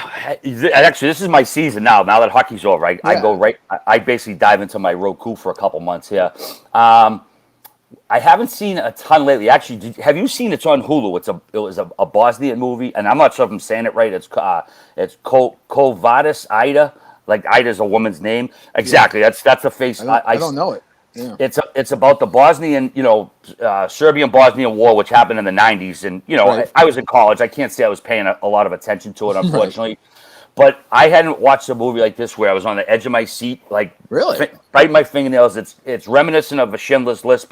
actually, this is my season now. Now that hockey's over, I go right. I basically dive into my Roku for a couple months here. I haven't seen a ton lately. Actually, have you seen? It's on Hulu. It was a Bosnian movie, and I'm not sure if I'm saying it right. It's Kovadis Ida. Like Ida's a woman's name. Exactly. Yeah. That's the face. I don't know it. Yeah. It's about the Bosnian, Serbian-Bosnian War, which happened in the 90s. And, Right. I was in college. I can't say I was paying a lot of attention to it, unfortunately. But I hadn't watched a movie like this where I was on the edge of my seat, like Really? biting my fingernails. It's reminiscent of a Schindler's List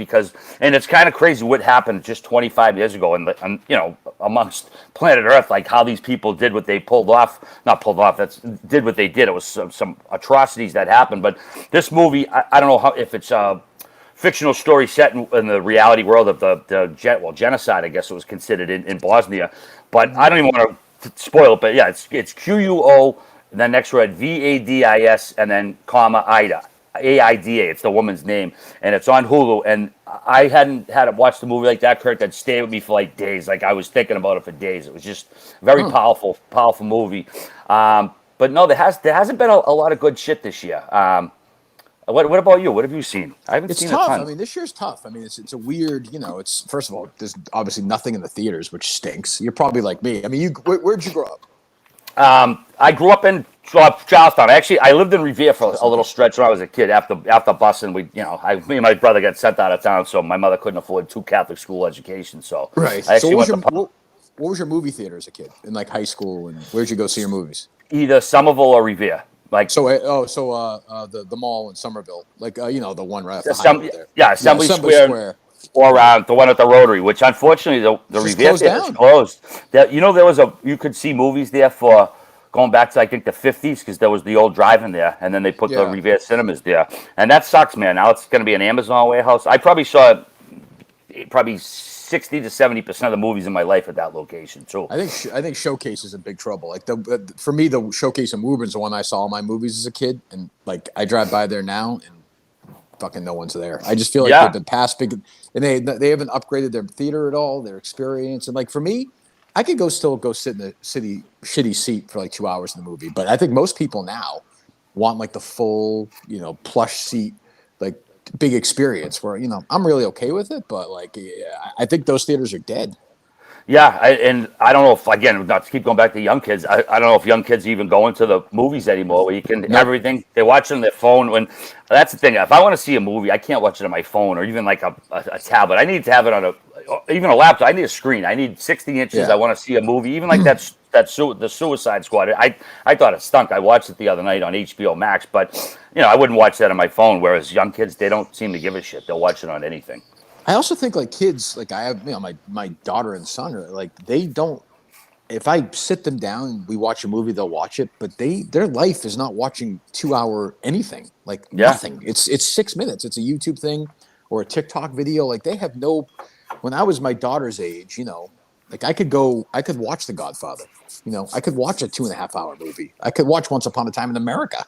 and it's kind of crazy what happened just 25 years ago, and amongst planet Earth, like how these people did what they did what they did. It was some atrocities that happened. But this movie, I don't know if it's a fictional story set in the reality world of the genocide, I guess it was considered in Bosnia. But I don't even want to spoil it, but yeah, it's QUO, and then next word VADIS, and then comma Ida, AIDA. It's the woman's name, and it's on Hulu. And I hadn't had to watch the movie like that, Kirk. That stayed with me for like days. Like I was thinking about it for days. It was just very powerful movie. But no, there hasn't been a lot of good shit this year. What about you? What have you seen? I haven't seen tough. a ton. I mean, this year's tough. I mean, it's a weird, it's first of all, there's obviously nothing in the theaters, which stinks. You're probably like me. I mean, where'd you grow up? I grew up in Charlestown. Actually, I lived in Revere for a little stretch when I was a kid. After busing, me and my brother got sent out of town, so my mother couldn't afford 2 Catholic school educations. So Right. I So actually what was your movie theater as a kid in like high school, and where'd you go see your movies? either Somerville or Revere. Like the mall in Somerville, like the one right off the highway there. Assembly Square. Or the one at the Rotary, which unfortunately the Revere theater is closed. You could see movies there for going back to I think the 50s because there was the old drive-in there, and then they put the Revere cinemas there, and that sucks, man. Now it's going to be an Amazon warehouse. I probably saw 60 to 70% of the movies in my life at that location too. I think Showcase is in big trouble. Like for me, the Showcase in Woburn is the one I saw all my movies as a kid, and like I drive by there now and fucking no one's there. I just feel like they've been past big, and they haven't upgraded their theater at all, their experience. And like for me, I could go sit in the shitty seat for like 2 hours in the movie, but I think most people now want like the full, plush seat, like big experience where, I'm really okay with it, but like, I think those theaters are dead. Yeah, and I don't know if, again, not to keep going back to young kids, I don't know if young kids even go into the movies anymore where you can everything. They watch it on their phone. That's the thing. If I want to see a movie, I can't watch it on my phone or even like a tablet. I need to have it on even a laptop. I need a screen. I need 60 inches. Yeah. I want to see a movie. Even like the Suicide Squad. I thought it stunk. I watched it the other night on HBO Max, but I wouldn't watch that on my phone. Whereas young kids, they don't seem to give a shit. They'll watch it on anything. I also think like kids, like I have, my daughter and son are like, they don't, if I sit them down and we watch a movie, they'll watch it, but their life is not watching 2-hour anything, like nothing. It's 6 minutes. It's a YouTube thing or a TikTok video. Like they have when I was my daughter's age, like I could watch The Godfather, I could watch a 2.5-hour movie. I could watch Once Upon a Time in America,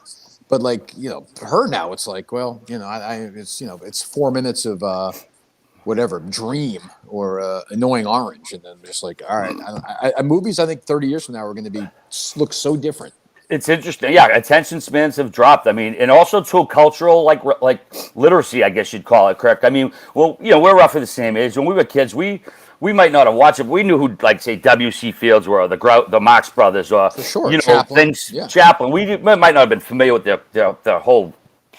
but like, for her now it's like, well, it's 4 minutes of, whatever Dream or Annoying Orange, and then just like, all right, movies I think 30 years from now are going to look so different. It's interesting. Yeah, attention spans have dropped. I mean, and also to cultural like literacy, I guess you'd call it, correct? I mean, well, we're roughly the same age. When we were kids, we might not have watched it, but we knew who, like, say, W.C. Fields were, or the Marx Brothers, or for sure, Chaplin. Chaplin. Chaplin. We might not have been familiar with their whole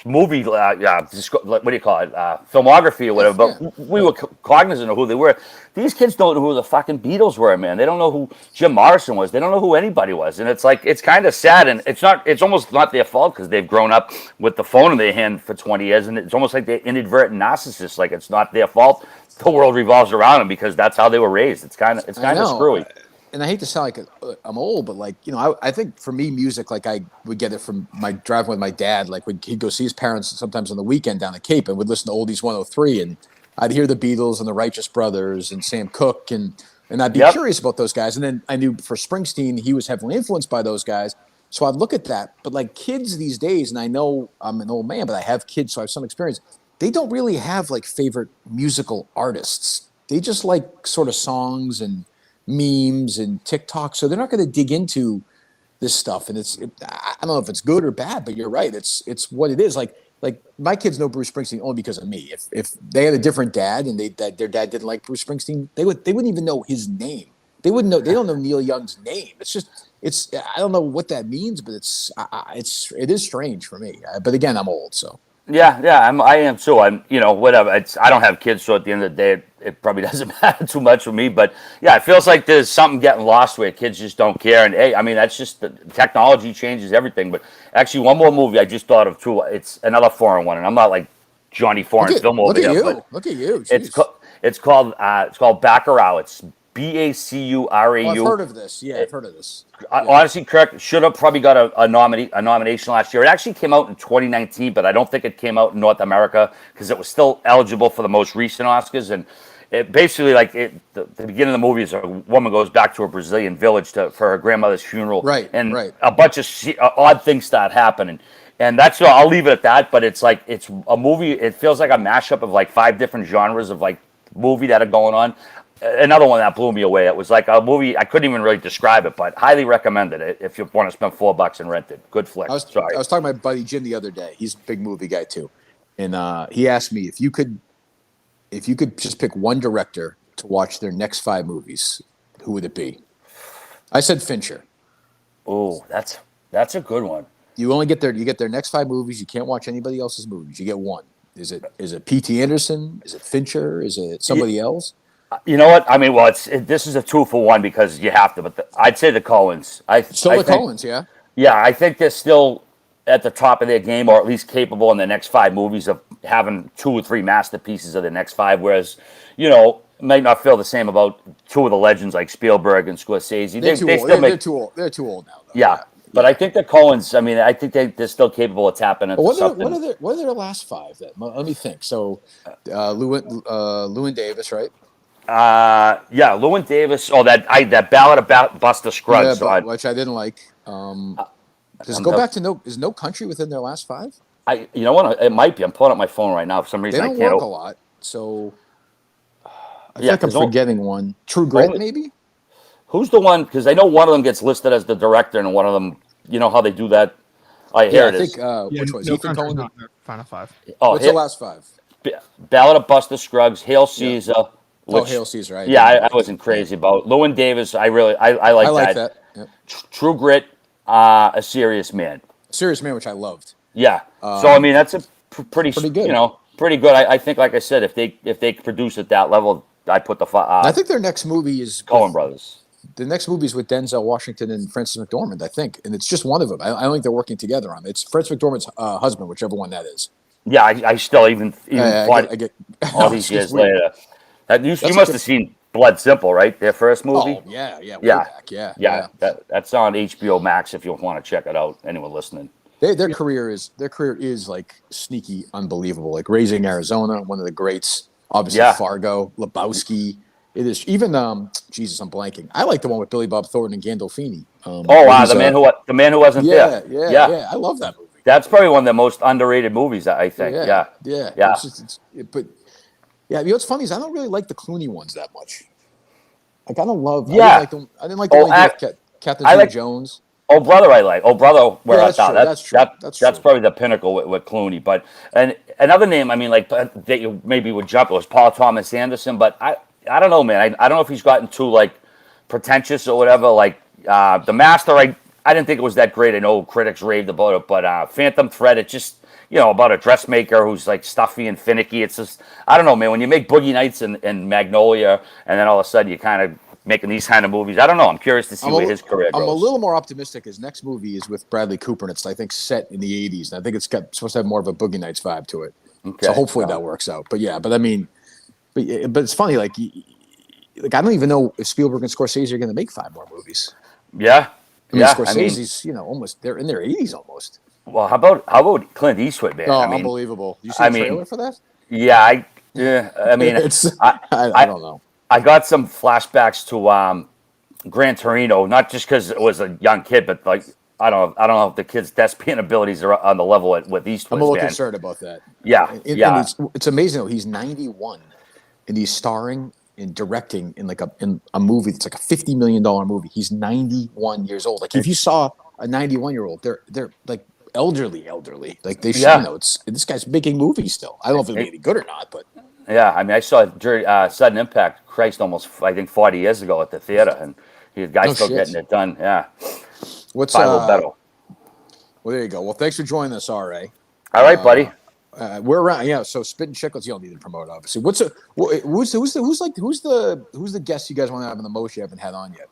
movie, what do you call it, filmography or whatever. But we were cognizant of who they were. These kids don't know who the fucking Beatles were, man. They don't know who Jim Morrison was. They don't know who anybody was, and it's like it's kind of sad, and it's almost not their fault because they've grown up with the phone in their hand for 20 years, and it's almost like they're inadvertent narcissists. Like it's not their fault. The world revolves around them because that's how they were raised. It's kind of screwy. And I hate to sound like I'm old, but like, you know, I think for me, music, like I would get it from my driving with my dad. Like he'd go see his parents sometimes on the weekend down the Cape and would listen to Oldies 103. And I'd hear the Beatles and the Righteous Brothers and Sam Cooke. And I'd be curious about those guys. And then I knew for Springsteen, he was heavily influenced by those guys. So I'd look at that. But like kids these days, and I know I'm an old man, but I have kids, so I have some experience. They don't really have like favorite musical artists. They just like sort of songs and memes and TikTok, so they're not going to dig into this stuff. And I don't know if it's good or bad, but you're right. It's what it is. Like my kids know Bruce Springsteen only because of me. If they had a different dad and their dad didn't like Bruce Springsteen, they wouldn't even know his name. They wouldn't know. They don't know Neil Young's name. I don't know what that means, but it is strange for me. But again, I'm old, so. Yeah, I am too. I'm, whatever. I don't have kids, so at the end of the day, it probably doesn't matter too much for me. But yeah, it feels like there's something getting lost where kids just don't care. And hey, I mean, that's just the technology changes everything. But actually, one more movie I just thought of too. It's another foreign one, and I'm not like Johnny Foreign film over here. Look at you. It's called Bacurau. It's Bacurau. I've heard of this. Yeah, I've heard of this. Honestly, Kirk should have probably got a nomination last year. It actually came out in 2019, but I don't think it came out in North America because it was still eligible for the most recent Oscars. And it basically, the beginning of the movie is a woman goes back to a Brazilian village for her grandmother's funeral. Right. A bunch of odd things start happening. And that's I'll leave it at that. But it's a movie. It feels like a mashup of like 5 different genres of like movie that are going on. Another one that blew me away. It was like a movie. I couldn't even really describe it, but highly recommended it if you want to spend $4 and rent it. Good flick. I was talking to my buddy Jim the other day. He's a big movie guy too, and he asked me if you could just pick one director to watch their next 5 movies, who would it be? I said Fincher. Oh, that's a good one. You only get their next 5 movies. You can't watch anybody else's movies. You get one. Is it P.T. Anderson? Is it Fincher? Is it somebody else? You know what? I mean, well, this is a 2-for-1 because you have to. But I'd say the Coens. Coens, yeah. Yeah, I think they're still at the top of their game, or at least capable in the next 5 movies of having 2 or 3 masterpieces of the next 5. Whereas, might not feel the same about 2 of the legends like Spielberg and Scorsese. They're too old. They're too old now, though. Yeah. But I think the Coens. I mean, I think they're still capable of tapping into something. What are their last 5? Then let me think. So, Llewyn Davis, right? Llewyn Davis. Oh, that Ballad about Buster Scruggs, which I didn't like. Does it go back to is No Country within their last 5? You know what? It might be. I'm pulling up my phone right now. For some reason, they don't work a lot. So I feel like I'm forgetting one. True Grit, maybe. Who's the one? Because I know one of them gets listed as the director, and one of them, you know how they do that. Here it is. Which was Ethan Coen? Final 5. Oh, what's the last 5? Ballad of Buster Scruggs, Hail Caesar. Hail Caesar, right? Yeah, I wasn't crazy about Llewyn Davis. I like that. Yep. True Grit, A Serious Man. A Serious Man, which I loved. Yeah. So I mean, that's a pretty good. Pretty good. I think, like I said, if they produce at that level, I put the. I think their next movie is Coen Brothers. The next movie is with Denzel Washington and Frances McDormand, I think, and it's just one of them. I don't think they're working together on it. It's Frances McDormand's husband, whichever one that is. Yeah, I still even I get all these years later. You must have seen Blood Simple, right? Their first movie. Oh yeah, yeah. That's on HBO Max if you want to check it out. Anyone listening? Their career is like sneaky, unbelievable. Like Raising Arizona, one of the greats. Obviously, Fargo, Lebowski. It is even Jesus. I'm blanking. I like the one with Billy Bob Thornton and Gandolfini. The man who wasn't there. Yeah. I love that movie. That's probably one of the most underrated movies, I think. Yeah. But what's funny is I don't really like the Clooney ones that much. Like I don't love. Yeah. I didn't like the way he did Captain Zeta-Jones. Oh brother, I like. Oh brother, where I thought that's true. That's probably the pinnacle with Clooney. But and another name, I mean, like that you maybe would jump. It was Paul Thomas Anderson, but I don't know, man. I don't know if he's gotten too like pretentious or whatever. Like The Master, I didn't think it was that great. I know critics raved about it, but Phantom Thread, it just about a dressmaker who's like stuffy and finicky. It's just, I don't know, man. When you make Boogie Nights and Magnolia, and then all of a sudden you kind of making these kind of movies, I don't know. I'm curious to see where his career goes. I'm a little more optimistic. His next movie is with Bradley Cooper, and it's, I think, set in the 80s. And I think it's supposed to have more of a Boogie Nights vibe to it. Okay. So hopefully that works out. But yeah, but I mean, but it's funny. Like I don't even know if Spielberg and Scorsese are going to make 5 more movies. Yeah. I mean, Scorsese's, almost, they're in their 80s almost. Well, how about Clint Eastwood, man? Oh, unbelievable. You see the trailer for that? Yeah, I mean, I don't know. I got some flashbacks to Gran Torino, not just because it was a young kid, but like I don't know if the kid's thespian abilities are on the level with Eastwood. I'm a little concerned about that. Yeah, and it's amazing though. He's 91, and he's starring and directing in a movie that's like a $50 million movie. He's 91 years old. Like if you saw a 91-year-old, they're like elderly. Like they should know. This guy's making movies still. I don't know if it'll be any good or not, but. Yeah, I mean, I saw Sudden Impact, almost, I think, 40 years ago at the theater, and the guy's still getting it done. Yeah. What's Well, there you go. Well, thanks for joining us, RA. All right, buddy. We're around. Yeah. So Spittin Chiclets, you don't need to promote, obviously. Who's the guest you guys want to have in the most you haven't had on yet?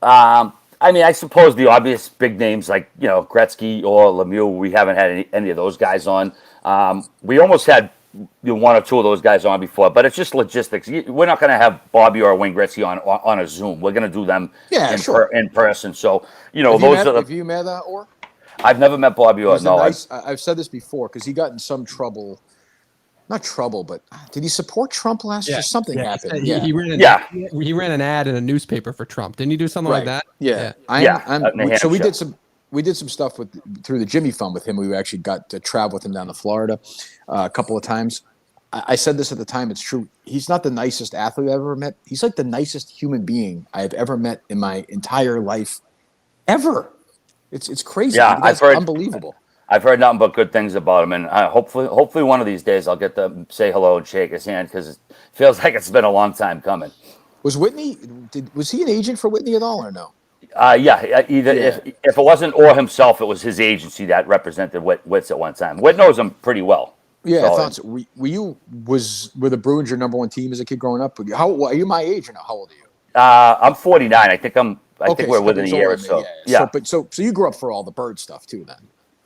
I mean, I suppose the obvious big names like Gretzky or Lemieux. We haven't had any of those guys on. We almost had 1 or 2 of those guys on before, but it's just logistics. We're not going to have Bobby or Wayne Gretzky on a Zoom. We're going to do them in person. So have you met Orr? I've never met Bobby Orr. No, I've said this before because he got in some trouble. Not trouble, but did he support Trump last year? Something happened. He ran an ad in a newspaper for Trump. Didn't he do something like that? Yeah. So we did some stuff through the Jimmy Fund with him. We actually got to travel with him down to Florida a couple of times. I said this at the time. It's true. He's not the nicest athlete I've ever met. He's like the nicest human being I've ever met in my entire life, ever. It's crazy. Yeah, I've heard unbelievable. I've heard nothing but good things about him, and hopefully one of these days I'll get to say hello and shake his hand because it feels like it's been a long time coming. Was Whitney? Was he an agent for Whitney at all, or no? If it wasn't Orr himself, it was his agency that represented Witz at one time. Whit knows him pretty well. Yeah, I thought so. Were the Bruins your number 1 team as a kid growing up? Are you my age or no? How old are you? I'm 49. I think we're within a year or so. Yeah. So you grew up for all the Bird stuff too, then?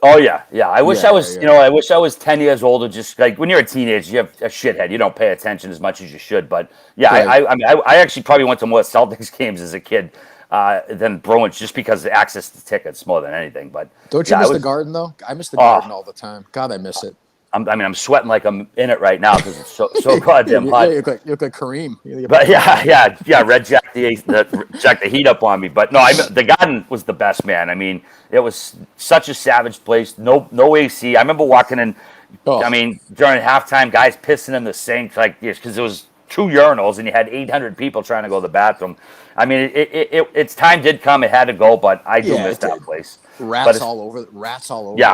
Oh yeah. I wish I was. I wish I was 10 years older. Just like when you're a teenager, you have a shithead. You don't pay attention as much as you should. But yeah, I actually probably went to more Celtics games as a kid than Bruins just because of access to tickets more than anything. But don't you miss the Garden though? I miss the Garden all the time. God, I miss it. I'm sweating like I'm in it right now because it's so goddamn hot. You look like Kareem. But yeah, Red Jack the heat up on me. But no, the Garden was the best, man. I mean, it was such a savage place. No AC. I remember walking in. I mean, during halftime, guys pissing in the sink because it was 2 urinals and you had 800 people trying to go to the bathroom. I mean, its time did come. It had to go, but I do miss that place. Rats all over the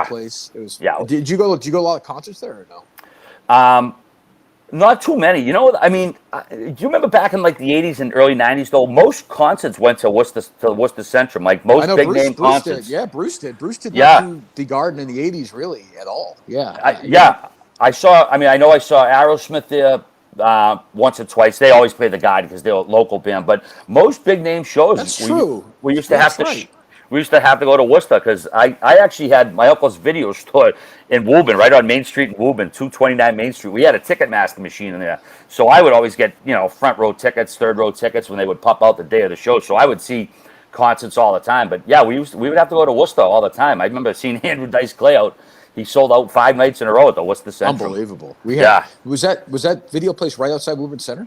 place. It was. Yeah. Did you go to a lot of concerts there or no? Not too many. I mean, do you remember back in like the 80s and early 90s though? Most concerts went to Worcester Centrum. Like most big name concerts. Bruce did not do the Garden in the 80s really at all. Yeah. I saw Aerosmith there once or twice. They always play the Garden because they're a local band. But most big name shows. That's true. We used to have to. We used to have to go to Worcester because I actually had my uncle's video store in Woburn, right on Main Street in Woburn, 229 Main Street. We had a Ticketmaster machine in there. So I would always get, front row tickets, third row tickets when they would pop out the day of the show. So I would see concerts all the time. But yeah, we would have to go to Worcester all the time. I remember seeing Andrew Dice Clay out. He sold out 5 nights in a row at the Worcester Central. Unbelievable. Was that video place right outside Woburn Center?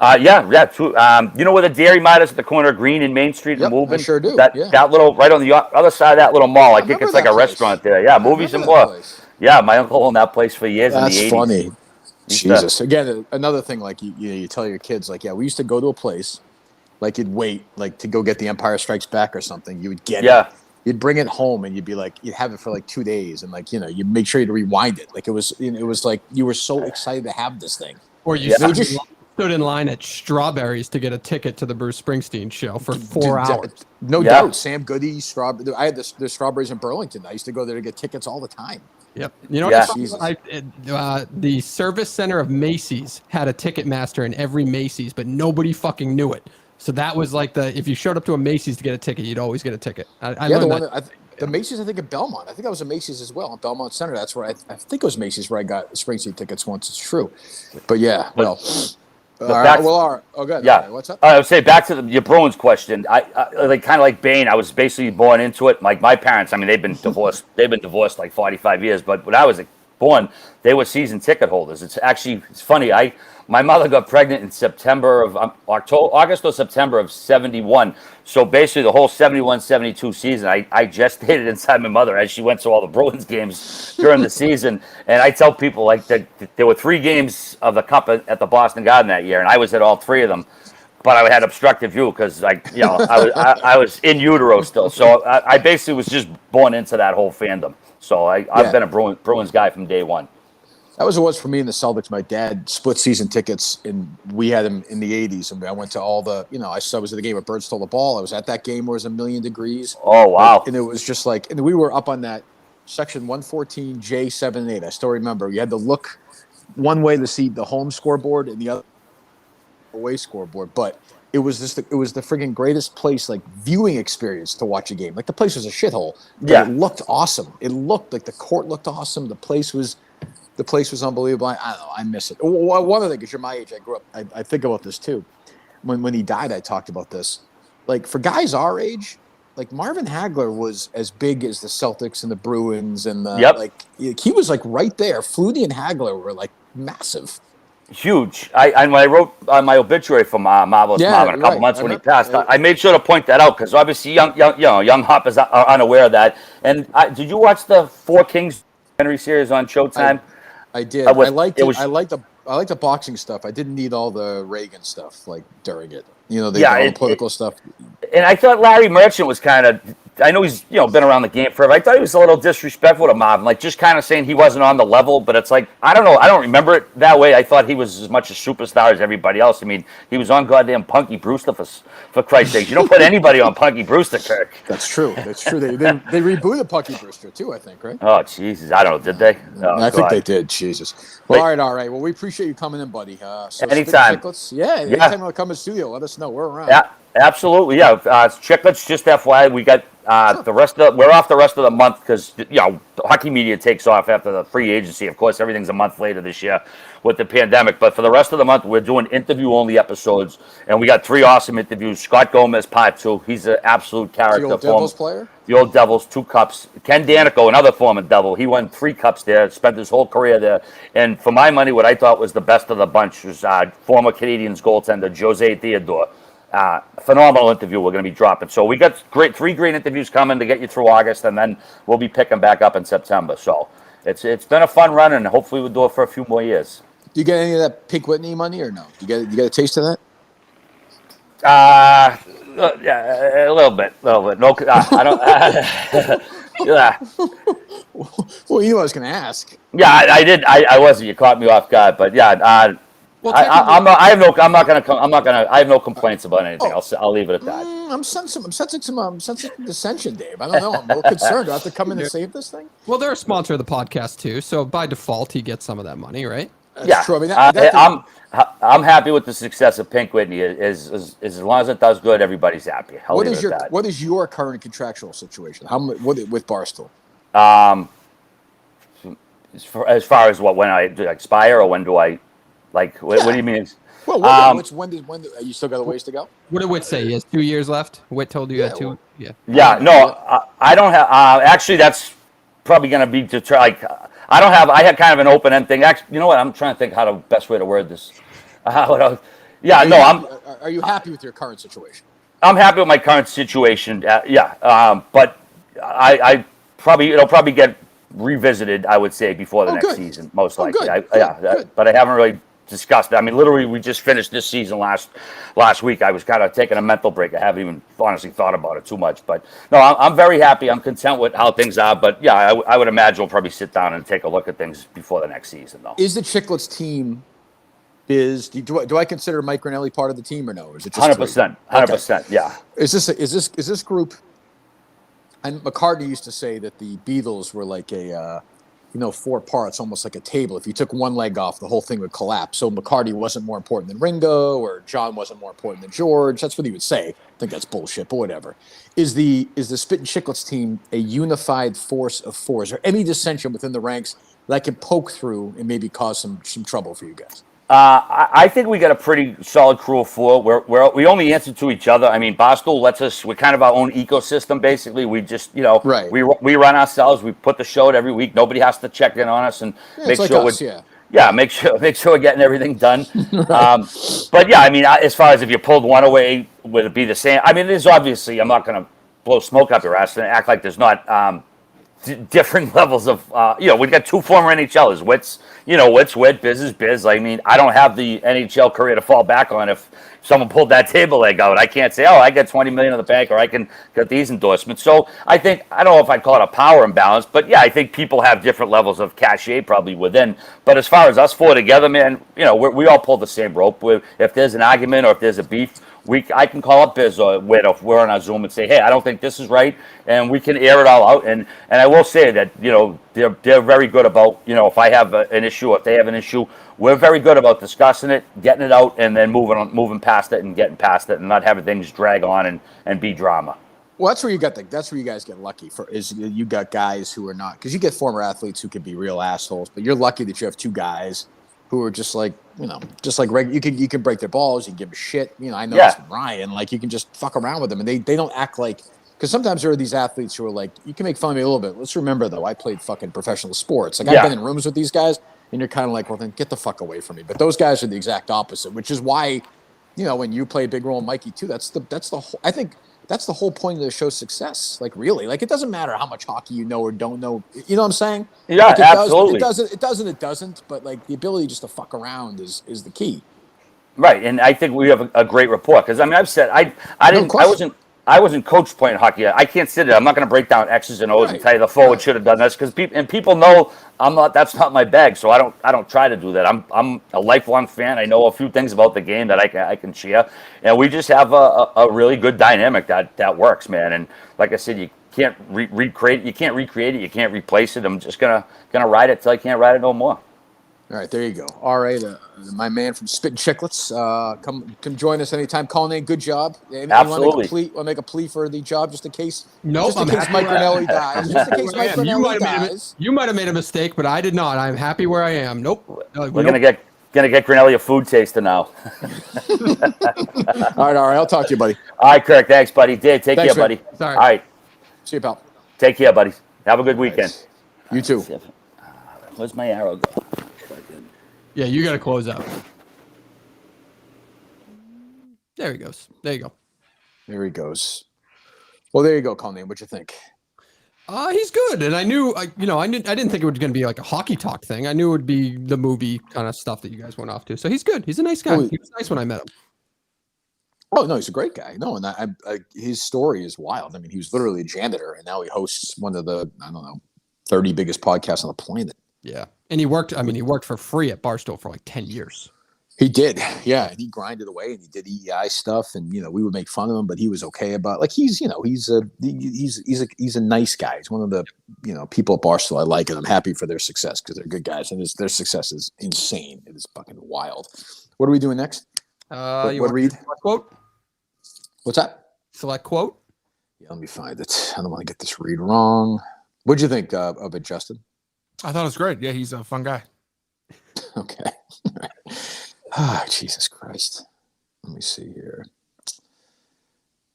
True. You know where the Dairy Mart is at the corner of Green and Main Street in Woburn? I sure do. That little, right on the other side of that little mall. I think it's like a restaurant there. Yeah, movies and more. Yeah, my uncle owned that place for years in the 80s. That's funny. Jesus. Again, another thing, like you tell your kids, like, we used to go to a place, like you'd wait, like to go get The Empire Strikes Back or something. You would get it. You'd bring it home and you'd be like, you'd have it for like 2 days, and like, you'd make sure to rewind it. Like it was like you were so excited to have this thing. Or you stood in line at Strawberries to get a ticket to the Bruce Springsteen show for 4 hours. No doubt. Sam Goody, I had the Strawberries in Burlington. I used to go there to get tickets all the time. Yep. You know Yeah. what? The service center of Macy's had a ticket master in every Macy's, but nobody fucking knew it. So that was like if you showed up to a Macy's to get a ticket, you'd always get a ticket. I Yeah, the learned one that. the Macy's, I think at Belmont. I think that was a Macy's as well, at Belmont Center. That's where I think it was Macy's where I got Springsteen tickets once. It's true, but yeah, well, all right, good. Yeah. All right, what's up? I would say back to your Bruins question. I like kind of like Bane. I was basically born into it. Like my parents, I mean, they've been divorced. They've been divorced like 45 years. But when I was born, they were season ticket holders. It's funny. My mother got pregnant in September of August or September of 71. So basically the whole 71-72 season, I gestated inside my mother as she went to all the Bruins games during the season. And I tell people like that there were 3 games of the Cup at the Boston Garden that year, and I was at all 3 of them. But I had obstructive view because I was in utero still. So I basically was just born into that whole fandom. So I've been a Bruins guy from day one. That was what it was for me in the Celtics. My dad split season tickets, and we had them in the 80s. And I went to all the, I was at the game where Bird stole the ball. I was at that game where it was 1,000,000 degrees. Oh, wow. And it was just like, and we were up on that section 114, J7 and 8. I still remember. You had to look one way to see the home scoreboard and the other away scoreboard. But it was the friggin' greatest place, like viewing experience to watch a game. Like the place was a shithole. But Yeah. It looked awesome. It looked like the court looked awesome. The place was unbelievable. I don't know. I miss it. One other thing, because you're my age, I grew up. I think about this too. When he died, I talked about this. Like for guys our age, like Marvin Hagler was as big as the Celtics and the Bruins and the he was like right there. Flutie and Hagler were like massive. Huge. When I wrote my obituary for Marvelous Marvin a couple months when he passed, I made sure to point that out because obviously young Hop is unaware of that. And did you watch the Four Kings documentary series on Showtime? I did. I liked it. I liked the boxing stuff. I didn't need all the Reagan stuff like during it. All the political stuff. And I thought Larry Merchant was kind of. I know he's been around the game forever. I thought he was a little disrespectful to Marvin, like just kind of saying he wasn't on the level. But it's like I don't know. I don't remember it that way. I thought he was as much a superstar as everybody else. I mean, he was on goddamn Punky Brewster for Christ's sake. You don't put anybody on Punky Brewster, Kirk. That's true. That's true. They rebooted Punky Brewster too. I think, right? Oh Jesus, I don't know. Did they? I think they did. Jesus. Well, all right. Well, we appreciate you coming in, buddy. So anytime. Anytime you want to come to the studio, let us know. We're around. Yeah. Absolutely, yeah. Chiclets, just FYI, we got we're off the rest of the month because hockey media takes off after the free agency. Of course, everything's a month later this year with the pandemic. But for the rest of the month, we're doing interview-only episodes, and we got 3 awesome interviews. Scott Gomez, part 2. He's an absolute character. The old Devils player? The old Devils, 2 cups. Ken Danico, another former Devil. He won 3 cups there, spent his whole career there. And for my money, what I thought was the best of the bunch was former Canadiens goaltender Jose Theodore. Phenomenal interview we're going to be dropping. So we got 3 great interviews coming to get you through August, and then we'll be picking back up in September. So it's been a fun run, and hopefully we'll do it for a few more years. Do you get any of that Pink Whitney money or no? You get a taste of that? Yeah, a little bit. No, I don't. Yeah. Well, you know I was going to ask. Yeah, I did. I wasn't. You caught me off guard, but yeah. Well, I have no complaints about anything. I'll leave it at that. I'm sensing some dissension, Dave. I don't know. I'm a little concerned. Do I have to come in and save this thing? Well, they're a sponsor of the podcast too, so by default, he gets some of that money, right? That's true. I mean, I'm happy with the success of Pink Whitney. As long as it does good, everybody's happy. What is your current contractual situation? With Barstool? As far as when I expire or when do I? Like, what do you mean? Well, when you still got a ways to go? What did Whit say? He has 2 years left. Whit told you had 2. Yeah. No, I don't have. Actually, that's probably going to be to try. Like, I don't have. I had kind of an open end thing. Actually, you know what? I'm trying to think how the best way to word this. Are you happy with your current situation? I'm happy with my current situation. But it'll probably get revisited. I would say before the next season, most likely. Good. But I haven't really discussed it. I mean, literally, we just finished this season last week. I was kind of taking a mental break. I haven't even honestly thought about it too much. But no, I'm very happy. I'm content with how things are. But yeah, I would imagine we'll probably sit down and take a look at things before the next season, though. Is the Chiclets team? Do I consider Mike Grinelli part of the team or no? Or is it just 100%? 100%. Yeah. Is this group? And McCartney used to say that the Beatles were like a 4 parts, almost like a table. If you took one leg off, the whole thing would collapse. So McCarty wasn't more important than Ringo, or John wasn't more important than George. That's what he would say. I think that's bullshit, but whatever. Is the Spittin' Chiclets team a unified force of 4? Is there any dissension within the ranks that can poke through and maybe cause some trouble for you guys? I think we got a pretty solid crew of 4. We only answer to each other. I mean, Barstool lets us. We're kind of our own ecosystem, basically. We just, Right. we run ourselves. We put the show out every week. Nobody has to check in on us and make like sure us, make sure we're getting everything done. Right. But yeah, I mean, as far as if you pulled one away, would it be the same? I mean, there's obviously. I'm not going to blow smoke up your ass and act like there's not different levels of. We've got 2 former NHLers. Wit's Wit, Biz is Biz. I mean, I don't have the NHL career to fall back on if someone pulled that table leg out. I can't say, I got 20 million in the bank, or I can get these endorsements. So I don't know if I'd call it a power imbalance, but yeah, I think people have different levels of cachet probably within. But as far as us 4 together, man, we all pull the same rope. If there's an argument or if there's a beef, I can call up Biz or Wit if we're on our Zoom and say, hey, I don't think this is right, and we can air it all out. And I will say that they're very good about if I have an issue, or if they have an issue, we're very good about discussing it, getting it out, and then moving past it and getting past it, and not having things drag on and be drama. Well, that's where you guys get lucky. You got guys who are not, because you get former athletes who can be real assholes, but you're lucky that you have 2 guys who are just like, you can break their balls, you can give them shit. I know it's Ryan, like you can just fuck around with them, and they don't act like, because sometimes there are these athletes who are like, you can make fun of me a little bit. Let's remember though, I played fucking professional sports. Like I've been in rooms with these guys, and you're kind of like, well then get the fuck away from me. But those guys are the exact opposite, which is why, when you play a big role in Mikey too, that's the whole, I think that's the whole point of the show's success. Like really, like it doesn't matter how much hockey you know or don't know. You know what I'm saying? Yeah, like, absolutely. It doesn't. But like the ability just to fuck around is the key. Right, and I think we have a great rapport, because I mean I've said I wasn't coached playing hockey. I can't sit there. I'm not going to break down X's and O's and tell you the forward should have done this, because people know I'm not. That's not my bag, so I don't try to do that. I'm a lifelong fan. I know a few things about the game that I can share, and we just have a really good dynamic that works, man. And like I said, you can't recreate it. You can't recreate it. You can't replace it. I'm just gonna ride it till I can't ride it no more. All right, there you go. All right, my man from Spittin' Chiclets, come join us anytime. Colin, good job. Absolutely. Want to make a plea for the job, just in case? Nope. Just in case Mike Grinelli dies. Just in case Mike Grinelli dies. You might have made a mistake, but I did not. I'm happy where I am. Nope. We're gonna get Grinelli a food taster now. All right. I'll talk to you, buddy. All right, Kirk. Thanks, buddy. Dave, take care, man. buddy. Sorry. All right. See you, pal. Take care, buddy. Have a good weekend. You too. Where's my arrow go? Yeah, you got to close out. There he goes. There you go. There he goes. Well, there you go, Colin. What'd you think? He's good, and I didn't think it was going to be like a hockey talk thing. I knew it would be the movie kind of stuff that you guys went off to. So he's good. He's a nice guy. He was nice when I met him. Oh no, he's a great guy. No, and his story is wild. I mean, he was literally a janitor, and now he hosts one of the 30 biggest podcasts on the planet. Yeah, and he worked for free at Barstool for like 10 years. He did, yeah. And he grinded away, and he did EEI stuff, and we would make fun of him, but he was okay about. Like he's a nice guy. He's one of the people at Barstool I like, and I'm happy for their success because they're good guys, and their success is insane. It is fucking wild. What are we doing next? What read? Select quote. What's that? Select quote. Yeah, let me find it. I don't want to get this read wrong. What'd you think of it, Justin? I thought it was great. Yeah, he's a fun guy. Okay. Oh, Jesus Christ. Let me see here.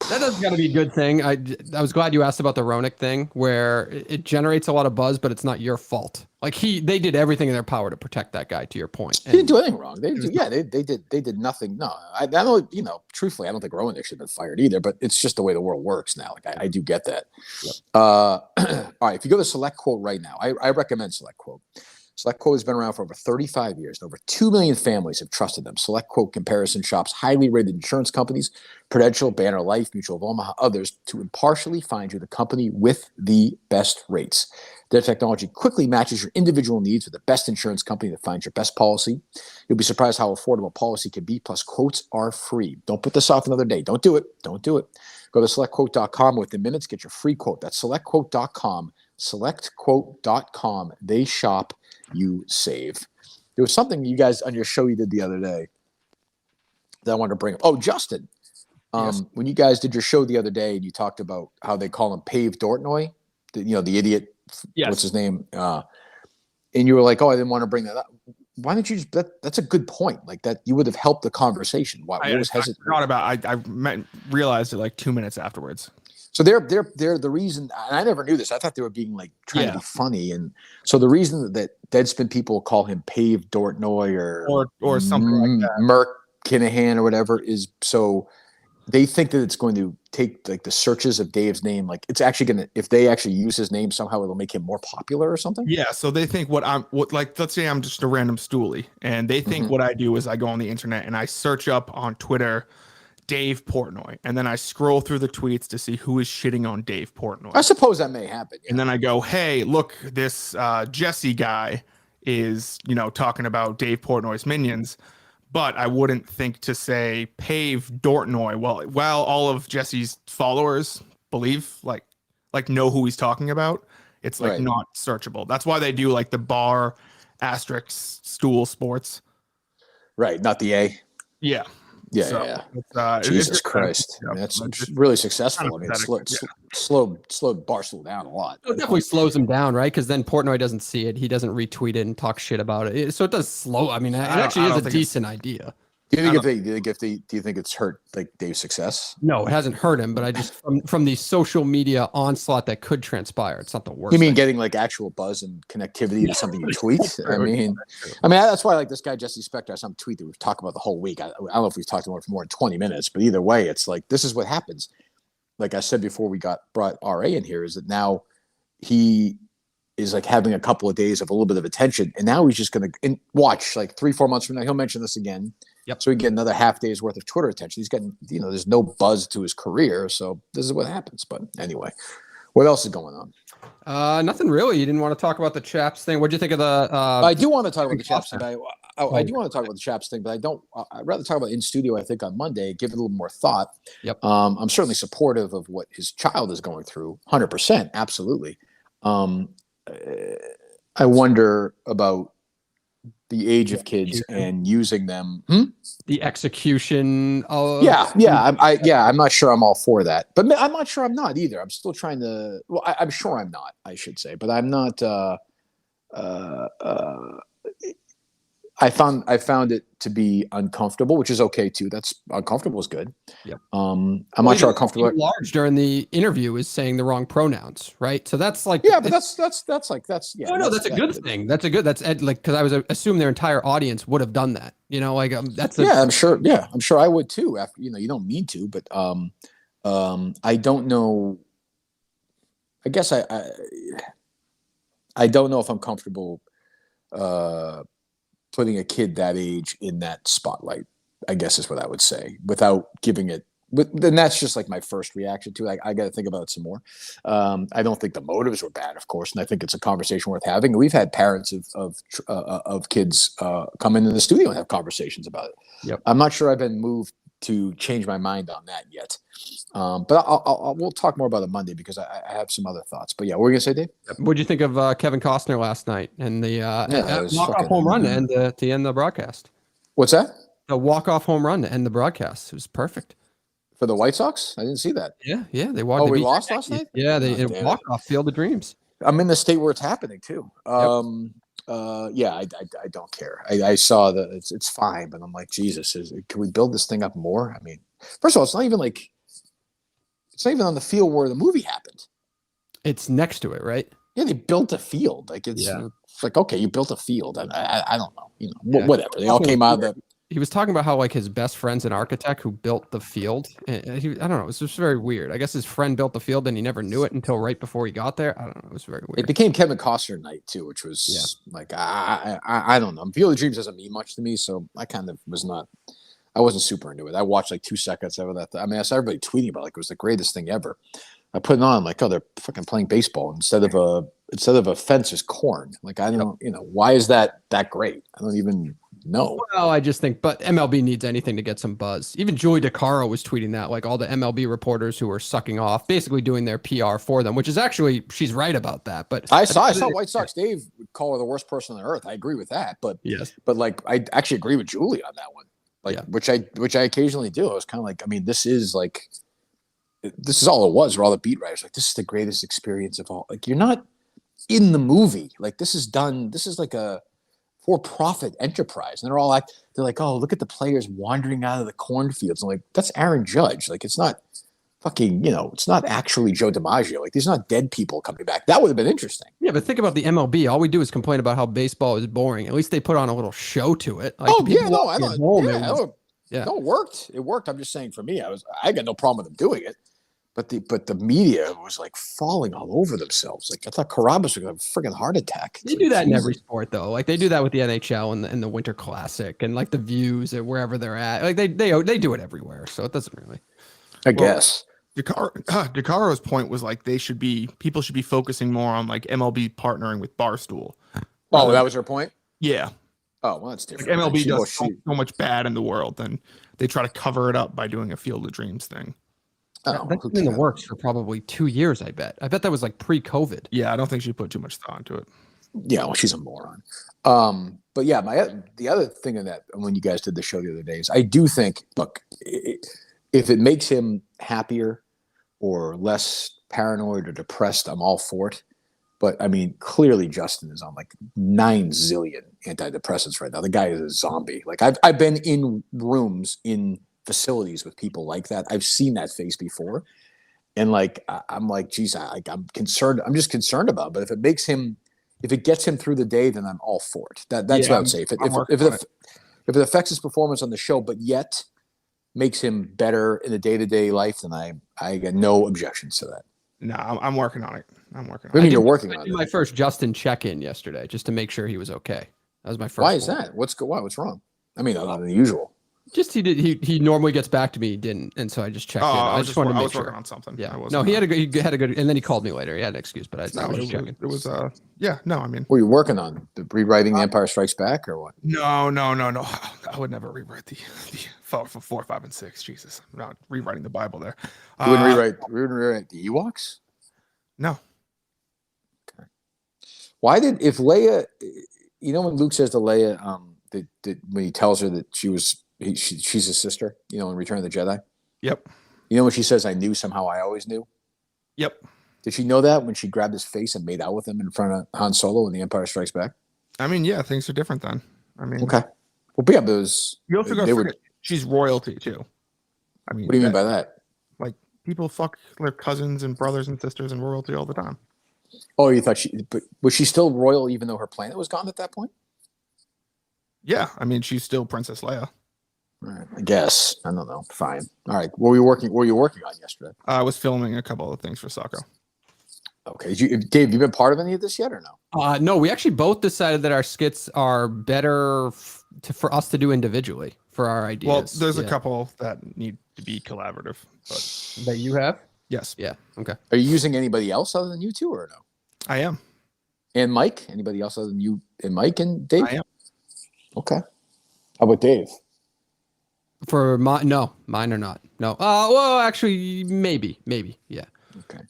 That has got to be a good thing. I was glad you asked about the Roenick thing, where it generates a lot of buzz, but it's not your fault. Like they did everything in their power to protect that guy. To your point, he didn't do anything wrong. They did nothing. No, I don't. Truthfully, I don't think Roenick should have been fired either. But it's just the way the world works now. Like I do get that. Yep. All right, if you go to Select Quote right now, I recommend Select Quote. Select Quote has been around for over 35 years, and over 2 million families have trusted them. Select Quote comparison shops highly rated insurance companies, Prudential, Banner Life, Mutual of Omaha, others, to impartially find you the company with the best rates. Their technology quickly matches your individual needs with the best insurance company that finds your best policy. You'll be surprised how affordable a policy can be, plus quotes are free. Don't put this off another day. Don't do it. Don't do it. Go to selectquote.com within minutes. Get your free quote. That's selectquote.com. selectquote.com. They shop, you save. There was something you guys on your show you did the other day that I wanted to bring up. Oh, Justin. Yes. When you guys did your show the other day and you talked about how they call him Pave Dortnoy, the idiot, Yes. what's his name? And you were like, oh, I didn't want to bring that up. Why don't you just, that's a good point. Like that, you would have helped the conversation. Why was I hesitant? forgot about, realized it like 2 minutes afterwards. So they're the reason, and I never knew this. I thought they were being like trying to be funny. And so the reason that Deadspin people call him Pave Dortnoy or something like that, Kirk Minihane or whatever, is so they think that it's going to take like the searches of Dave's name. Like it's actually going to, if they actually use his name somehow, it'll make him more popular or something. Yeah. So they think let's say I'm just a random stoolie, and they think what I do is I go on the internet and I search up on Twitter Dave Portnoy, and then I scroll through the tweets to see who is shitting on Dave Portnoy. I suppose that may happen. Yeah. And then I go, hey, look, this Jesse guy is, talking about Dave Portnoy's minions. But I wouldn't think to say Pave Dortnoy. While all of Jesse's followers believe, like know who he's talking about, it's like not searchable. That's why they do like the bar asterisk stool sports. Right. Not the A. Yeah. Yeah. So, yeah. Jesus Christ. I mean, that's really successful. I mean, it slowed Barstool down a lot. It definitely slows him down, right? Because then Portnoy doesn't see it. He doesn't retweet it and talk shit about it. So it does slow. I mean, it actually is a decent idea. Do you think it's hurt like Dave's success? No, it hasn't hurt him, but I just from the social media onslaught that could transpire, it's not the worst. You mean getting like actual buzz and connectivity to something you tweet? I mean, that's why I like this guy Jesse Spector. I saw him tweet that we've talked about the whole week. I don't know if we've talked about it for more than 20 minutes, but either way, it's like this is what happens. Like I said before, we brought RA in here. Is that now he is like having a couple of days of a little bit of attention, and now he's just going to watch like 3-4 months from now. He'll mention this again. Yep. So he get another half day's worth of Twitter attention. He's getting, there's no buzz to his career. So this is what happens. But anyway, what else is going on? Nothing really. You didn't want to talk about the Chaps thing. What'd you think of the? I do want to talk about the Chaps thing. I do want to talk about the Chaps thing, but I don't. I'd rather talk about it in studio. I think on Monday, give it a little more thought. Yep. I'm certainly supportive of what his child is going through. 100%, absolutely. I wonder about the age of kids and using them. The execution of I'm not sure I'm all for that, but I'm not sure I'm not either. I'm still trying to. Well, I'm sure I'm not. I should say, but I'm not. I found it to be uncomfortable, which is okay too. That's uncomfortable is good. Yep. I'm not sure how comfortable. Large during the interview is saying the wrong pronouns, right? So that's like but that's yeah. Oh no, that's a good thing. That's like because I was assuming their entire audience would have done that. I'm sure. Yeah, I'm sure I would too. After you don't mean to, but I don't know. I guess I don't know if I'm comfortable putting a kid that age in that spotlight, I guess is what I would say, without giving it. But then that's just like my first reaction to it. I got to think about it some more. I don't think the motives were bad, of course, and I think it's a conversation worth having. We've had parents of kids come into the studio and have conversations about it. Yep. I'm not sure I've been moved to change my mind on that yet, but we'll talk more about it Monday because I have some other thoughts. But yeah, what were you gonna say, Dave? What did you think of Kevin Costner last night and the walk-off home run to end the broadcast? What's that? The walk-off home run to end the broadcast. It was perfect. For the White Sox? I didn't see that. Yeah. They walked. Oh, we lost last night? Yeah, they walk-off Field of Dreams. I'm in the state where it's happening too. I don't care. I saw that it's fine, but I'm like, Jesus, can we build this thing up more? I mean, first of all, it's not even on the field where the movie happened. It's next to it, right? Yeah, they built a field. Like it's like, okay, you built a field. I don't know. Whatever. They all came out of the. He was talking about how like his best friend's an architect who built the field. I don't know. It was just very weird. I guess his friend built the field and he never knew it until right before he got there. I don't know. It was very weird. It became Kevin Costner night too, which was like, I don't know. Field of Dreams doesn't mean much to me. So I kind of I wasn't super into it. I watched like 2 seconds of that. I mean, I saw everybody tweeting about it. Like, it was the greatest thing ever. I put it on like, oh, they're fucking playing baseball instead of a fence is corn. Like, I don't, why is that great? I don't even No. Well, I just think, but MLB needs anything to get some buzz. Even Julie DeCaro was tweeting that, like all the MLB reporters who were sucking off, basically doing their PR for them, which is actually, she's right about that. But I saw White Sox Dave call her the worst person on earth. I agree with that, but yes, but like I actually agree with Julie on that one. Like which I occasionally do. I was kind of like, I mean, this is all it was for all the beat writers. Like, this is the greatest experience of all. Like, you're not in the movie. Like, this is like a for-profit enterprise. And they're like, oh, look at the players wandering out of the cornfields. I'm like, that's Aaron Judge. Like, it's not fucking, it's not actually Joe DiMaggio. Like, these are not dead people coming back. That would have been interesting. Yeah, but think about the MLB. All we do is complain about how baseball is boring. At least they put on a little show to it. Like, it worked. It worked. I'm just saying, for me, I got no problem with them doing it. But the media was like falling all over themselves. Like, I thought Carabas was going to have a freaking heart attack. They do that in every sport, though. Like, they do that with the NHL and the Winter Classic and like the views at wherever they're at. Like, they do it everywhere. So it doesn't really. I guess. DeCaro's point was like people should be focusing more on like MLB partnering with Barstool. Oh, that was her point? Yeah. Oh, well, that's different. Like, MLB does so much bad in the world, and they try to cover it up by doing a Field of Dreams thing. Oh, that's been in the works for probably 2 years, I bet. I bet that was like pre-COVID. Yeah, I don't think she put too much thought into it. Yeah, well, she's a moron. But yeah, the other thing in that, when you guys did the show the other day, is I do think, look, if it makes him happier or less paranoid or depressed, I'm all for it. But I mean, clearly Justin is on like 9 zillion antidepressants right now. The guy is a zombie. Like, I've been in rooms in facilities with people like that. I've seen that face before, and like I'm like, geez, I'm concerned. I'm just concerned about it. But if it gets him through the day, then I'm all for it. That's what I would say. If it affects his performance on the show, but yet makes him better in the day-to-day life, then I got no objections to that. No, I'm working on it. You're working on it. My first Justin check-in yesterday, just to make sure he was okay. That was my first. Why is that? What's wrong? I mean, not unusual. Just he normally gets back to me. He didn't, and so I just checked in. I just wanted to make sure. Working on something. Yeah. No, he had a good, and then he called me later. He had an excuse, but I was just checking. It was yeah. No, I mean, what were you working on? The rewriting The Empire Strikes Back, or what? No. I would never rewrite the 4, 5, and 6. Jesus, I'm not rewriting the Bible there. You wouldn't rewrite the Ewoks? No. Okay. Why if Leia? When Luke says to Leia, when he tells her that she's his sister, in Return of the Jedi. Yep. When she says, "I knew somehow, I always knew." Yep. Did she know that when she grabbed his face and made out with him in front of Han Solo in The Empire Strikes Back? I mean, yeah, things are different then. I mean, okay. Well, but yeah, you also got to forget she's royalty too. I mean, what do you mean by that? Like, people fuck their cousins and brothers and sisters in royalty all the time. Oh, you thought but was she still royal even though her planet was gone at that point? Yeah, I mean, she's still Princess Leia. All right, I guess. I don't know. Fine. All right. What were you working on yesterday? I was filming a couple of things for Socko. Okay. Dave, you been part of any of this yet or no? No, we actually both decided that our skits are better for us to do individually for our ideas. Well, there's a couple that need to be collaborative. But that you have? Yes. Yeah. Okay. Are you using anybody else other than you two or no? I am. And Mike? Anybody else other than you and Mike and Dave? I am. Okay. How about Dave? For mine are not. No. Well, actually, maybe. Yeah. Okay.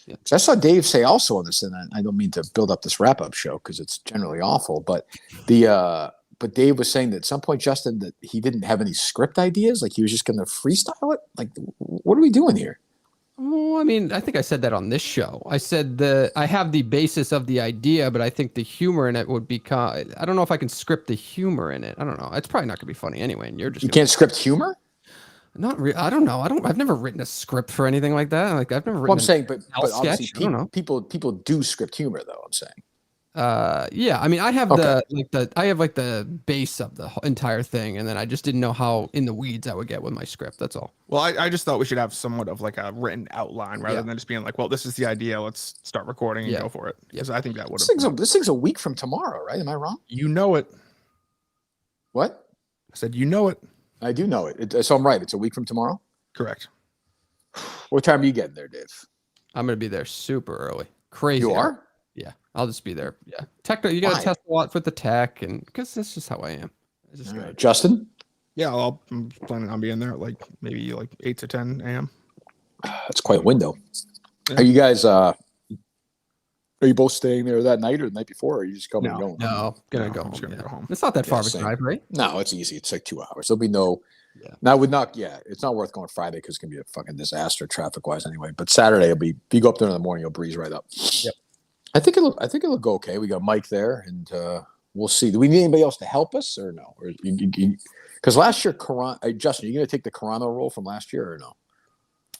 Yeah. So I saw Dave say also on this, and I don't mean to build up this wrap-up show because it's generally awful, but but Dave was saying that at some point, Justin, that he didn't have any script ideas, like he was just going to freestyle it. Like, what are we doing here? Well, I mean, I think I said that on this show. I said I have the basis of the idea, but I think the humor in it would become. I don't know if I can script the humor in it. I don't know. It's probably not going to be funny anyway. And you can't script humor. I don't know. I've never written a script for anything like that. Like, I've never written. Well, I'm saying, but sketch. obviously, people do script humor, though. I'm saying. Yeah. I mean, I have the base of the entire thing, and then I just didn't know how in the weeds I would get with my script. That's all. Well, I just thought we should have somewhat of like a written outline rather than just being like, well, this is the idea. Let's start recording and go for it. Because I think that would. This thing's a week from tomorrow, right? Am I wrong? You know it. What? I said you know it. I do know it. So I'm right. It's a week from tomorrow? Correct. What time are you getting there, Dave? I'm going to be there super early. Crazy. You are? Yeah. I'll just be there. Yeah. You got to test a lot with the tech, and because that's just how I am. Just All right. Justin? Yeah, I'm planning on being there at maybe 8 to 10 a.m. That's quite a window. Yeah. Are you guys are you both staying there that night or the night before, or are you just coming and going? No, gonna No, go I'm home. just gonna Yeah. go home. It's not that far of a same. drive, right? No, it's easy. It's like 2 hours. There'll be no. Yeah. Now would not. Yeah, it's not worth going Friday because it's gonna be a fucking disaster traffic wise anyway. But Saturday will be. If you go up there in the morning, you'll breeze right up. Yep. I think it'll go okay. We got Mike there, and we'll see. Do we need anybody else to help us or no? Or because last year, Justin, are you gonna take the Corano role from last year or no?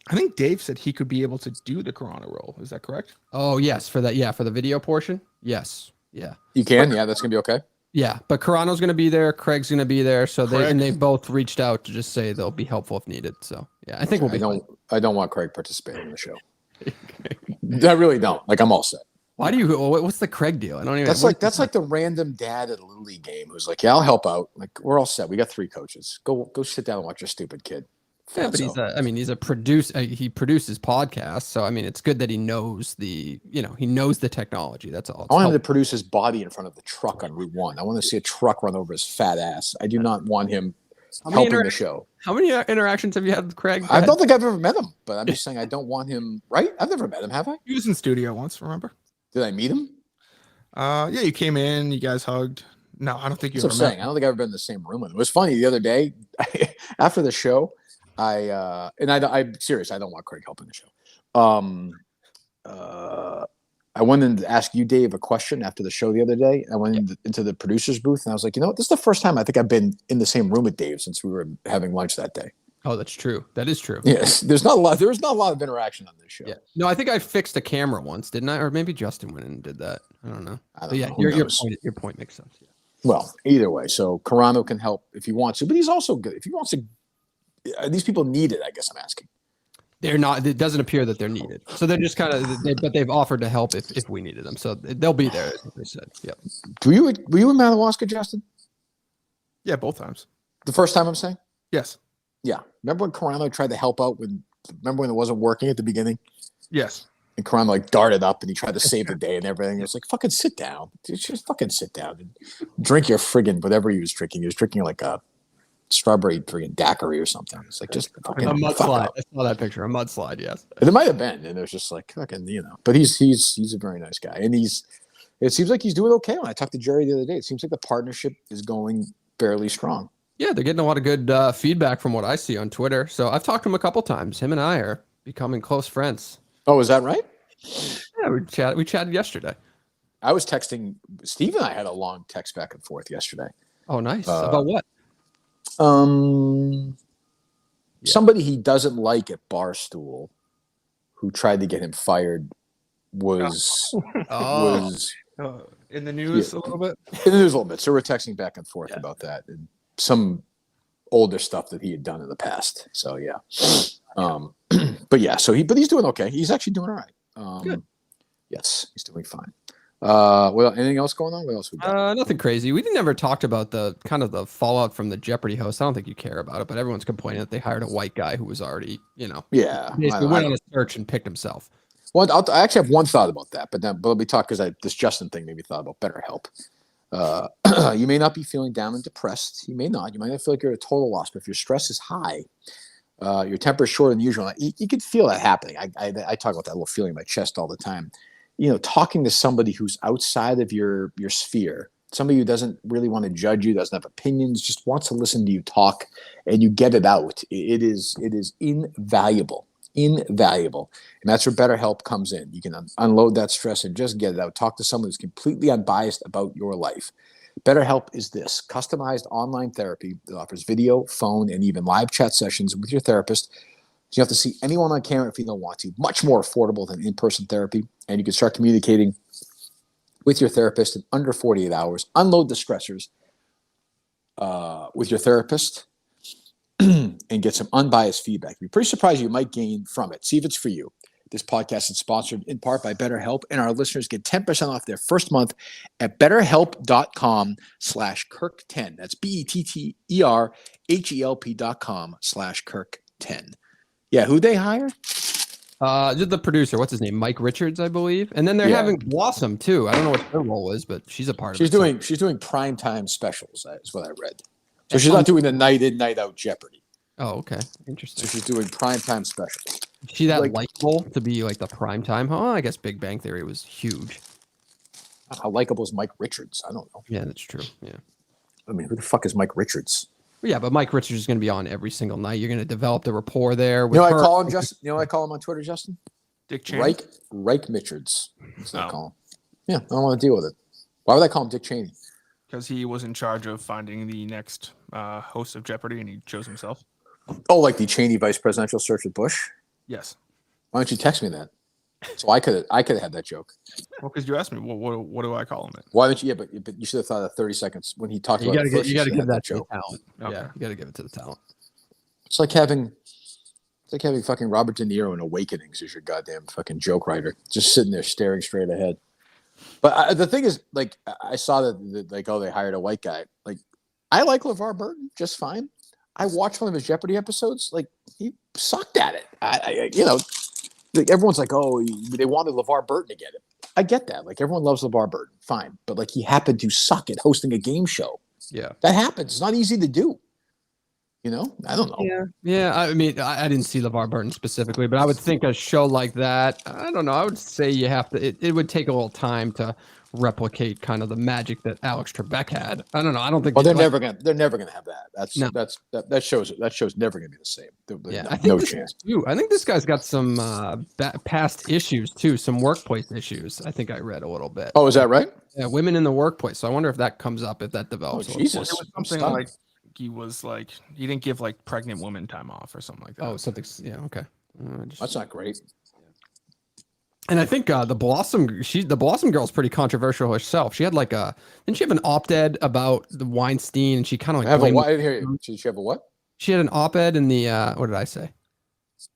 I think Dave said he could be able to do the Corona roll. Is that correct? Oh yes, for that. Yeah, for the video portion. Yes. Yeah. You can. Yeah, that's gonna be okay. Yeah, but Carano's gonna be there. Craig's gonna be there. So Craig. they both reached out to just say they'll be helpful if needed. So yeah, I think we'll be. I don't want Craig participating in the show. I really don't. Like I'm all set. Why do you? What's the Craig deal? I don't even. That's like the random dad at a little league game who's like, yeah, I'll help out. Like we're all set. We got 3 coaches. Go sit down and watch your stupid kid. Yeah, but he's a producer. He produces podcasts, so I mean, it's good that he knows he knows the technology. That's all. I want him to produce his body in front of the truck on Route 1. I want to see a truck run over his fat ass. I do not want him helping the show. How many interactions have you had with Craig? I don't think I've ever met him, but I'm just saying I don't want him. Right? I've never met him, have I? He was in studio once. Remember? Did I meet him? Yeah, you came in. You guys hugged. No, I don't think you. That's what I'm saying. I don't think I've ever been in the same room with him. It was funny the other day after the show. I'm serious. I don't want Craig helping the show. I went in to ask you, Dave, a question after the show the other day. I went into the producer's booth and I was like, this is the first time I think I've been in the same room with Dave since we were having lunch that day. Oh, that's true. That is true. Yes, there was not a lot of interaction on this show. Yeah. No, I think I fixed a camera once, didn't I? Or maybe Justin went in and did that. I don't know. Your point makes sense. Yeah. Well, either way, so Carano can help if he wants to, but he's also good if he wants to. These people need it, I guess I'm asking. They're not. It doesn't appear that they're needed, so they're just kind of. But they've offered to help if we needed them, so they'll be there. As they said. Yep. Were you in Madawaska, Justin? Yeah, both times. The first time I'm saying. Yes. Yeah. Remember when Carano tried to help out remember when it wasn't working at the beginning? Yes. And Carano darted up and he tried to save the day and everything. It's like, fucking sit down. Just fucking sit down and drink your friggin' whatever he was drinking. He was drinking like a strawberry friggin' daiquiri or something. It's like just fucking a mudslide. I saw that picture. A mudslide, yes. And it might have been, and it was just like fucking, But he's a very nice guy, and it seems like he's doing okay. When I talked to Jerry the other day, it seems like the partnership is going fairly strong. Yeah, they're getting a lot of good feedback from what I see on Twitter. So I've talked to him a couple times. Him and I are becoming close friends. Oh, is that right? Yeah, we chatted yesterday. I was texting Steve and I had a long text back and forth yesterday. Oh, nice. About what? Somebody he doesn't like at Barstool, who tried to get him fired, was in the news a little bit. In the news a little bit. So we're texting back and forth about that and some older stuff that he had done in the past. So yeah. But he's doing okay. He's actually doing all right. Good. Yes, he's doing fine. Well, anything else going on? What else we got? Nothing crazy. We never talked about the kind of the fallout from the Jeopardy host. I don't think you care about it, but everyone's complaining that they hired a white guy who was already, basically went on a search and picked himself. Well, I actually have one thought about that, but let me talk because this Justin thing made me thought about BetterHelp. You may not be feeling down and depressed. You may not. You might not feel like you're at a total loss, but if your stress is high, your temper is shorter than usual. You can feel that happening. I talk about that little feeling in my chest all the time. Talking to somebody who's outside of your sphere, somebody who doesn't really want to judge you, doesn't have opinions, just wants to listen to you talk, and you get it out. It is invaluable. Invaluable. And that's where BetterHelp comes in. You can unload that stress and just get it out. Talk to someone who's completely unbiased about your life. BetterHelp is this customized online therapy that offers video, phone, and even live chat sessions with your therapist. So you have to see anyone on camera if you don't want to. Much more affordable than in-person therapy. And you can start communicating with your therapist in under 48 hours. Unload the stressors with your therapist and get some unbiased feedback. You'd be pretty surprised you might gain from it. See if it's for you. This podcast is sponsored in part by BetterHelp, and our listeners get 10% off their first month at betterhelp.com/Kirk10. That's BetterHelp.com/Kirk10. Yeah, who'd they hire? The producer, what's his name? Mike Richards, I believe. And then they're having Blossom too. I don't know what her role is, but she's a part of it. She's doing primetime specials, is what I read. So she's not doing the night in, night out Jeopardy. Oh, okay. Interesting. So she's doing primetime special. Is she that like- likable to be like the prime time? Oh, I guess Big Bang Theory was huge. How likable is Mike Richards? I don't know. Yeah, that's true. Yeah. I mean, who the fuck is Mike Richards? Yeah, but Mike Richards is going to be on every single night. You're going to develop the rapport there. You With know what her. I call him, Justin? You know what I call him on Twitter, Justin? Dick Cheney. Reich Richards. That's what I Oh. call him. Yeah, I don't want to deal with it. Why would I call him Dick Cheney? Because he was in charge of finding the next host of Jeopardy, and he chose himself. Oh, like the Cheney vice presidential search with Bush? Yes. Why don't you text me that? So I could have had that joke. Well, because you asked me, what do I call him? Why don't you? Yeah, but you should have thought of 30 seconds when he talked You about got to it first. you got to should give have that to the joke. talent. Okay. Yeah, you got to give it to the talent. It's like having fucking Robert De Niro in Awakenings as your goddamn fucking joke writer, just sitting there staring straight ahead. But the thing is, like, I saw that like, oh, they hired a white guy. Like, I like LeVar Burton just fine. I watched one of his Jeopardy episodes. Like, he sucked at it. I you know, like, everyone's like, oh, they wanted LeVar Burton to get it. I get that. Like, everyone loves LeVar Burton, fine. But like, he happened to suck at hosting a game show. Yeah. That happens. It's not easy to do. You know, I don't know. Yeah. I mean, I didn't see LeVar Burton specifically, but I would think a show like that, I don't know. I would say you have to, it would take a little time to replicate kind of the magic that Alex Trebek had. I don't know. I don't think. Well, they're never gonna have that. No. That show's never gonna be the same. Yeah, No, I think no this chance. Too. I think this guy's got some past issues too, some workplace issues. I think I read a little bit. Oh, is that right? Yeah, women in the workplace. So I wonder if that comes up, if that develops. Oh, a little Jesus. more. It was I'm something stunned. like he didn't give like pregnant women time off or something like that. Oh, something. Yeah. Okay. That's not great. And I think the Blossom girl's pretty controversial herself. She had like didn't she have an op-ed about the Weinstein, and she kind of like I blamed- didn't hear you. Did she have a what? she had an op-ed in the what did I say?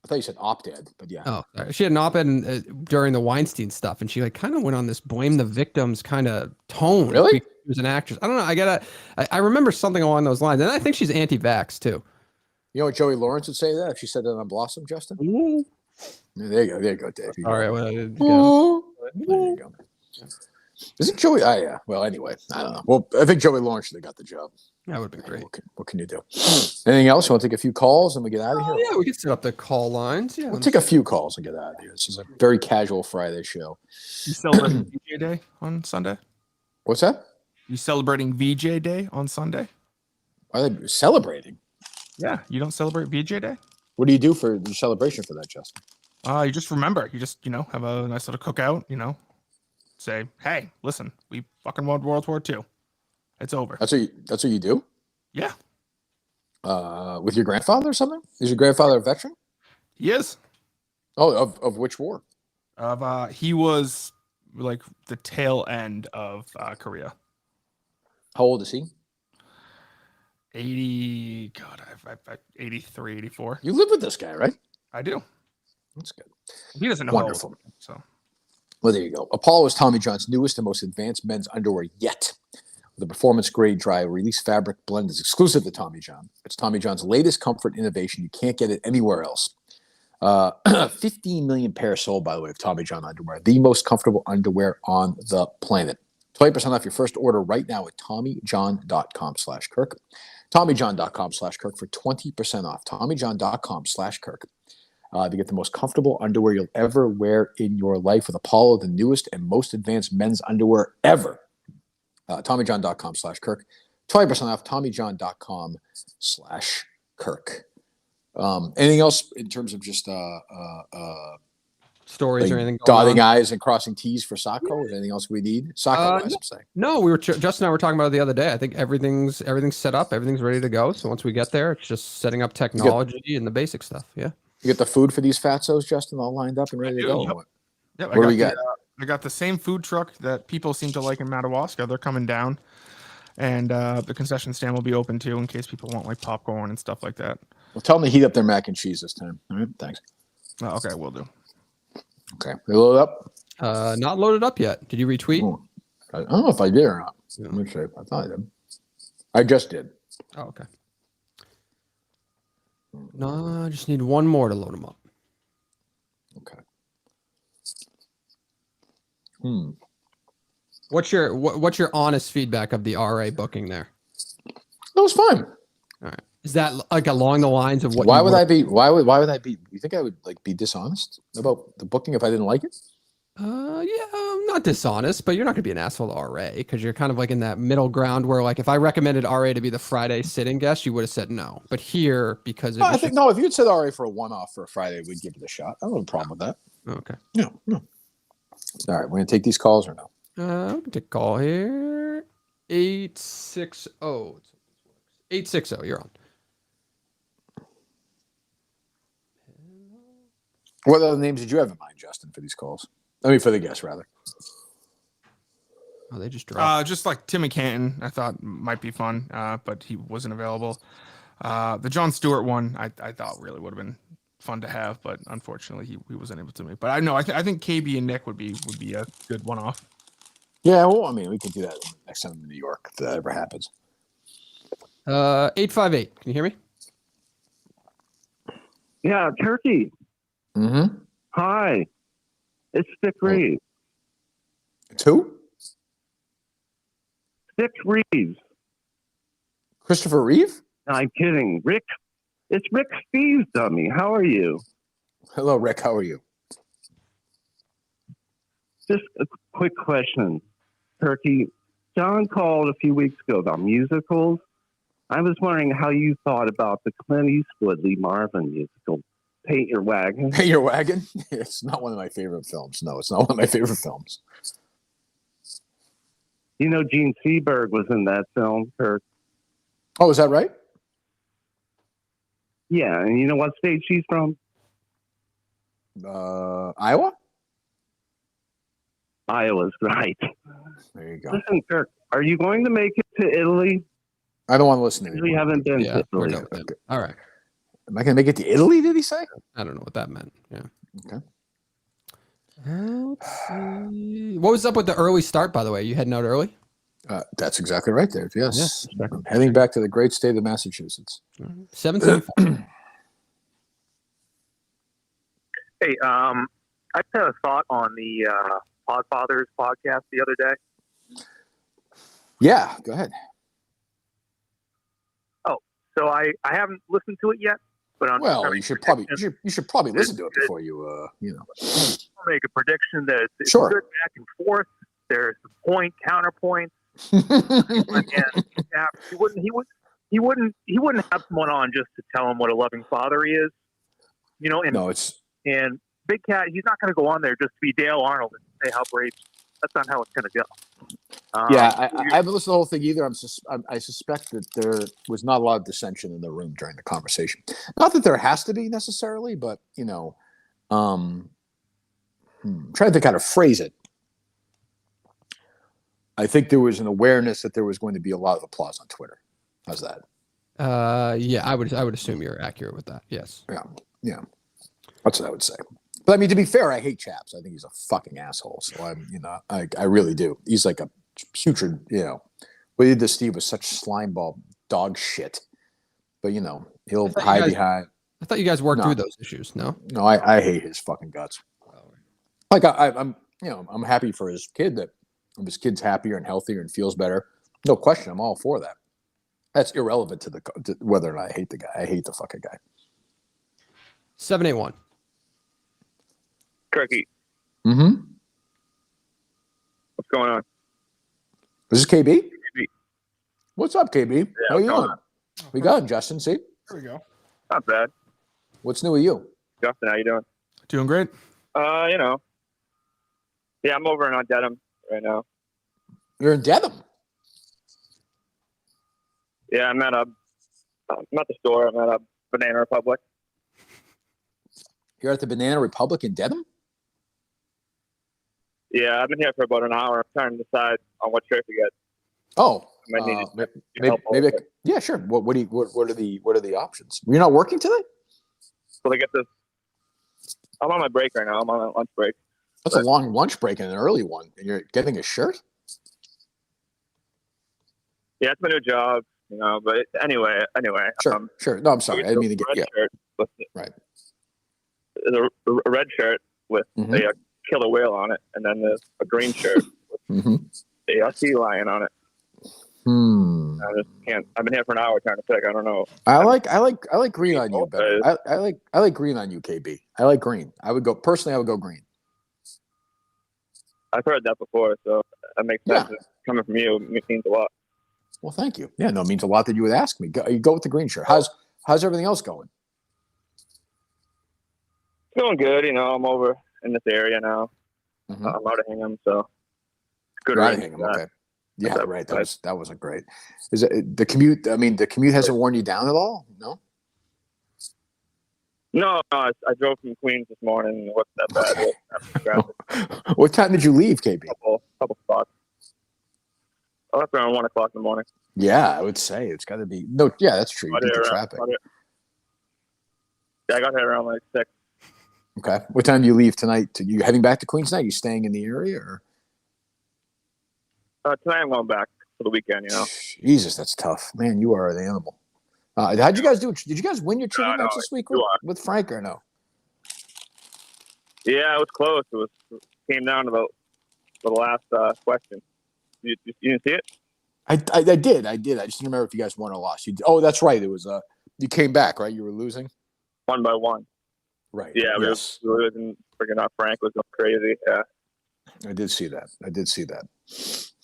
I thought you said opt-ed, but yeah. Oh, sorry. She had an op-ed during the Weinstein stuff, and she like kind of went on this blame the victims kind of tone. Really? Because she was an actress. I don't know. I remember something along those lines, and I think she's anti-vax too. You know what Joey Lawrence would say that if she said that on Blossom, Justin? Yeah, there you go, Dave. All right. Well, There you go. Isn't Joey? Yeah. Well, anyway, I don't know. Well, I think Joey Lawrence should have got the job. that would be great. What can you do? Anything else? You want to take a few calls and we get out of here? Oh, yeah, we could set up the call lines. Yeah. We'll take a few calls and get out of here. This is a very casual Friday show. You celebrating VJ Day on Sunday? What's that? You celebrating VJ Day on Sunday? Are they celebrating? Yeah, you don't celebrate VJ Day? What do you do for the celebration for that, Justin? You just remember. You just have a nice little cookout. Say, hey, listen, we fucking won World War II. It's over. That's what you do? Yeah, With your grandfather or something? Is your grandfather a veteran? he is. Oh, of which war? He was like the tail end of Korea. How old is he? 83, 84. You live with this guy, right? I do. That's good. He doesn't know. Wonderful. How old, so Well, there you go. Apollo is Tommy John's newest and most advanced men's underwear yet. The performance-grade dry release fabric blend is exclusive to Tommy John. It's Tommy John's latest comfort innovation. You can't get it anywhere else. 15 million pairs sold, by the way, of Tommy John underwear. The most comfortable underwear on the planet. 20% off your first order right now at TommyJohn.com/Kirk. TommyJohn.com/Kirk for 20% off. TommyJohn.com/Kirk. To get the most comfortable underwear you'll ever wear in your life with Apollo, the newest and most advanced men's underwear ever. TommyJohn.com/Kirk. 20% off. TommyJohn.com/Kirk. Anything else in terms of just Stories or like anything? dotting I's and crossing T's for Sacco? Is there anything else we need? Sacco, I'm saying. No, we were Justin and I were talking about it the other day. I think everything's set up, everything's ready to go. So once we get there, it's just setting up technology and the basic stuff. Yeah. You get the food for these fatzos, Justin, all lined up and ready to go? Yep. Yep, What do we got? I got the same food truck that people seem to like in Madawaska. They're coming down, and the concession stand will be open too in case people want like popcorn and stuff like that. Well, tell them to heat up their mac and cheese this time. All right, thanks. Okay, we'll do. Okay, they load up. Not loaded up yet. Did you retweet? Oh, I don't know if I did or not. Yeah. Let me see. I thought I did. I just did. Oh, okay. No, I just need one more to load them up. Okay. What's your honest feedback of the RA booking there? That was fun. All right. Is that like along the lines of what? Why would I be? Why would I be? You think I would like be dishonest about the booking if I didn't like it? Yeah, I'm not dishonest, but you're not gonna be an asshole to RA because you're kind of like in that middle ground where, like, if I recommended RA to be the Friday sitting guest, you would have said no. But here, because I think no. If you'd said RA for a one-off for a Friday, we'd give it a shot. I don't have a problem with that. Okay. No. All right, we're gonna take these calls or no? We can take a call here. 860. 860. You're on. What other names did you have in mind, Justin, for these calls? I mean, for the guests, rather. Oh, they just dropped. Just like Tim McCanton, I thought might be fun, but he wasn't available. The Jon Stewart one, I thought really would have been fun to have, but unfortunately he wasn't able to make. But I know I think KB and Nick would be a good one-off. Yeah, well, I mean, we could do that next time in New York if that ever happens. 858. Can you hear me? Yeah, Turkey. Mm-hmm. Hi. It's Stick Reeves. It's who? Stick Reeves. Christopher Reeve? No, I'm kidding. Rick. It's Rick Steves, dummy. How are you? Hello, Rick. How are you? Just a quick question, Turkey. John called a few weeks ago about musicals. I was wondering how you thought about the Clint Eastwood Lee Marvin musical, Paint Your Wagon. Paint Your Wagon? It's not one of my favorite films. No, it's not one of my favorite films. You know, Gene Seberg was in that film, Kirk. Oh, is that right? Yeah, and you know what state she's from? Iowa? Iowa's right. There you go. Listen, Kirk, are you going to make it to Italy? I don't want to listen to We you. haven't been Yeah, to we're Italy. done with it. All right. Am I going to make it to Italy, did he say? I don't know what that meant. Yeah. Okay. Let's see. What was up with the early start, by the way? You heading out early? That's exactly right there. Yes. Yeah. I'm heading back to the great state of Massachusetts. 7:75. Hey, I just had a thought on the Podfathers podcast the other day. Yeah, go ahead. So I haven't listened to it yet, but I'm Well, gonna you should probably listen to it before you make a prediction that it's Sure. good back and forth. There's counterpoint. And yeah, he wouldn't have someone on just to tell him what a loving father he is. You know, and No, it's and Big Cat, he's not going to go on there just to be Dale Arnold and say how brave. That's not how it's going to go. I haven't listened to the whole thing either. I suspect that there was not a lot of dissension in the room during the conversation. Not that there has to be necessarily, but trying to think how to phrase it. I think there was an awareness that there was going to be a lot of applause on Twitter. How's that? Yeah, I would assume you're accurate with that. Yes. Yeah. That's what I would say. But I mean, to be fair, I hate Chaps. I think he's a fucking asshole. So I really do. He's like a putrid, what he did to Steve was such slimeball dog shit. But he'll hide behind. I thought you guys worked through those issues. No. No, I hate his fucking guts. Like I'm happy for his kid that his kid's happier and healthier and feels better. No question, I'm all for that. That's irrelevant to whether or not I hate the guy. I hate the fucking guy. 781. Turkey, Mm-hmm. what's going on? Is this KB? KB. What's up, KB? Yeah, How you what's going doing? We got him, Justin. See? There we go. Not bad. What's new with you? Justin, how you doing? Doing great. Yeah, I'm over in Dedham right now. You're in Dedham. Yeah, I'm at the store. I'm at a Banana Republic. You're at the Banana Republic in Dedham? Yeah, I've been here for about an hour. I'm trying to decide on what shirt to get. Oh, I might need maybe. Yeah, sure. What are the options? You're not working today? So I get this. I'm on my break right now. I'm on my lunch break. That's a long lunch break and an early one, and you're getting a shirt? Yeah, it's my new job, But anyway. Sure. No, I'm sorry. I didn't mean to get. Yeah. Shirt with Right. A red shirt with a killer whale on it, and then there's a green shirt with a sea lion on it. I just can't. I've been here for an hour trying to pick. I don't know. I like green on you better. I like green on you, KB. I like green. I would go green. I've heard that before, so that makes sense. Yeah. Coming from you, it means a lot. Well, thank you. Yeah, no, it means a lot that you would ask me. You go with the green shirt. How's everything else going? Feeling good. You know, I'm over in this area now. Mm-hmm. I'm out of Hingham, so good. Right, Hingham. Okay. Yeah, right. That wasn't great. Is it the commute? I mean, the commute hasn't worn you down at all? No. No, I drove from Queens this morning. It wasn't that bad. What time did you leave, KB? Couple spots. I left around 1 o'clock in the morning. Yeah, I would say it's got to be. No, yeah, that's true. You beat the traffic. Yeah, I got here around like 6. Okay. What time do you leave tonight? You heading back to Queens tonight? You staying in the area or? Tonight I'm going back for the weekend. You know. Jesus, that's tough, man. You are an animal. How'd you guys do? Did you guys win your trivia match this week with Frank or no? Yeah, it was close. It came down to the last question. You didn't see it? I did. I just didn't remember if you guys won or lost. Oh, that's right. It was you came back, right? You were losing 1 by 1. Right. Yeah, yes. we were losing. Freaking out. Frank was going crazy. Yeah. I did see that.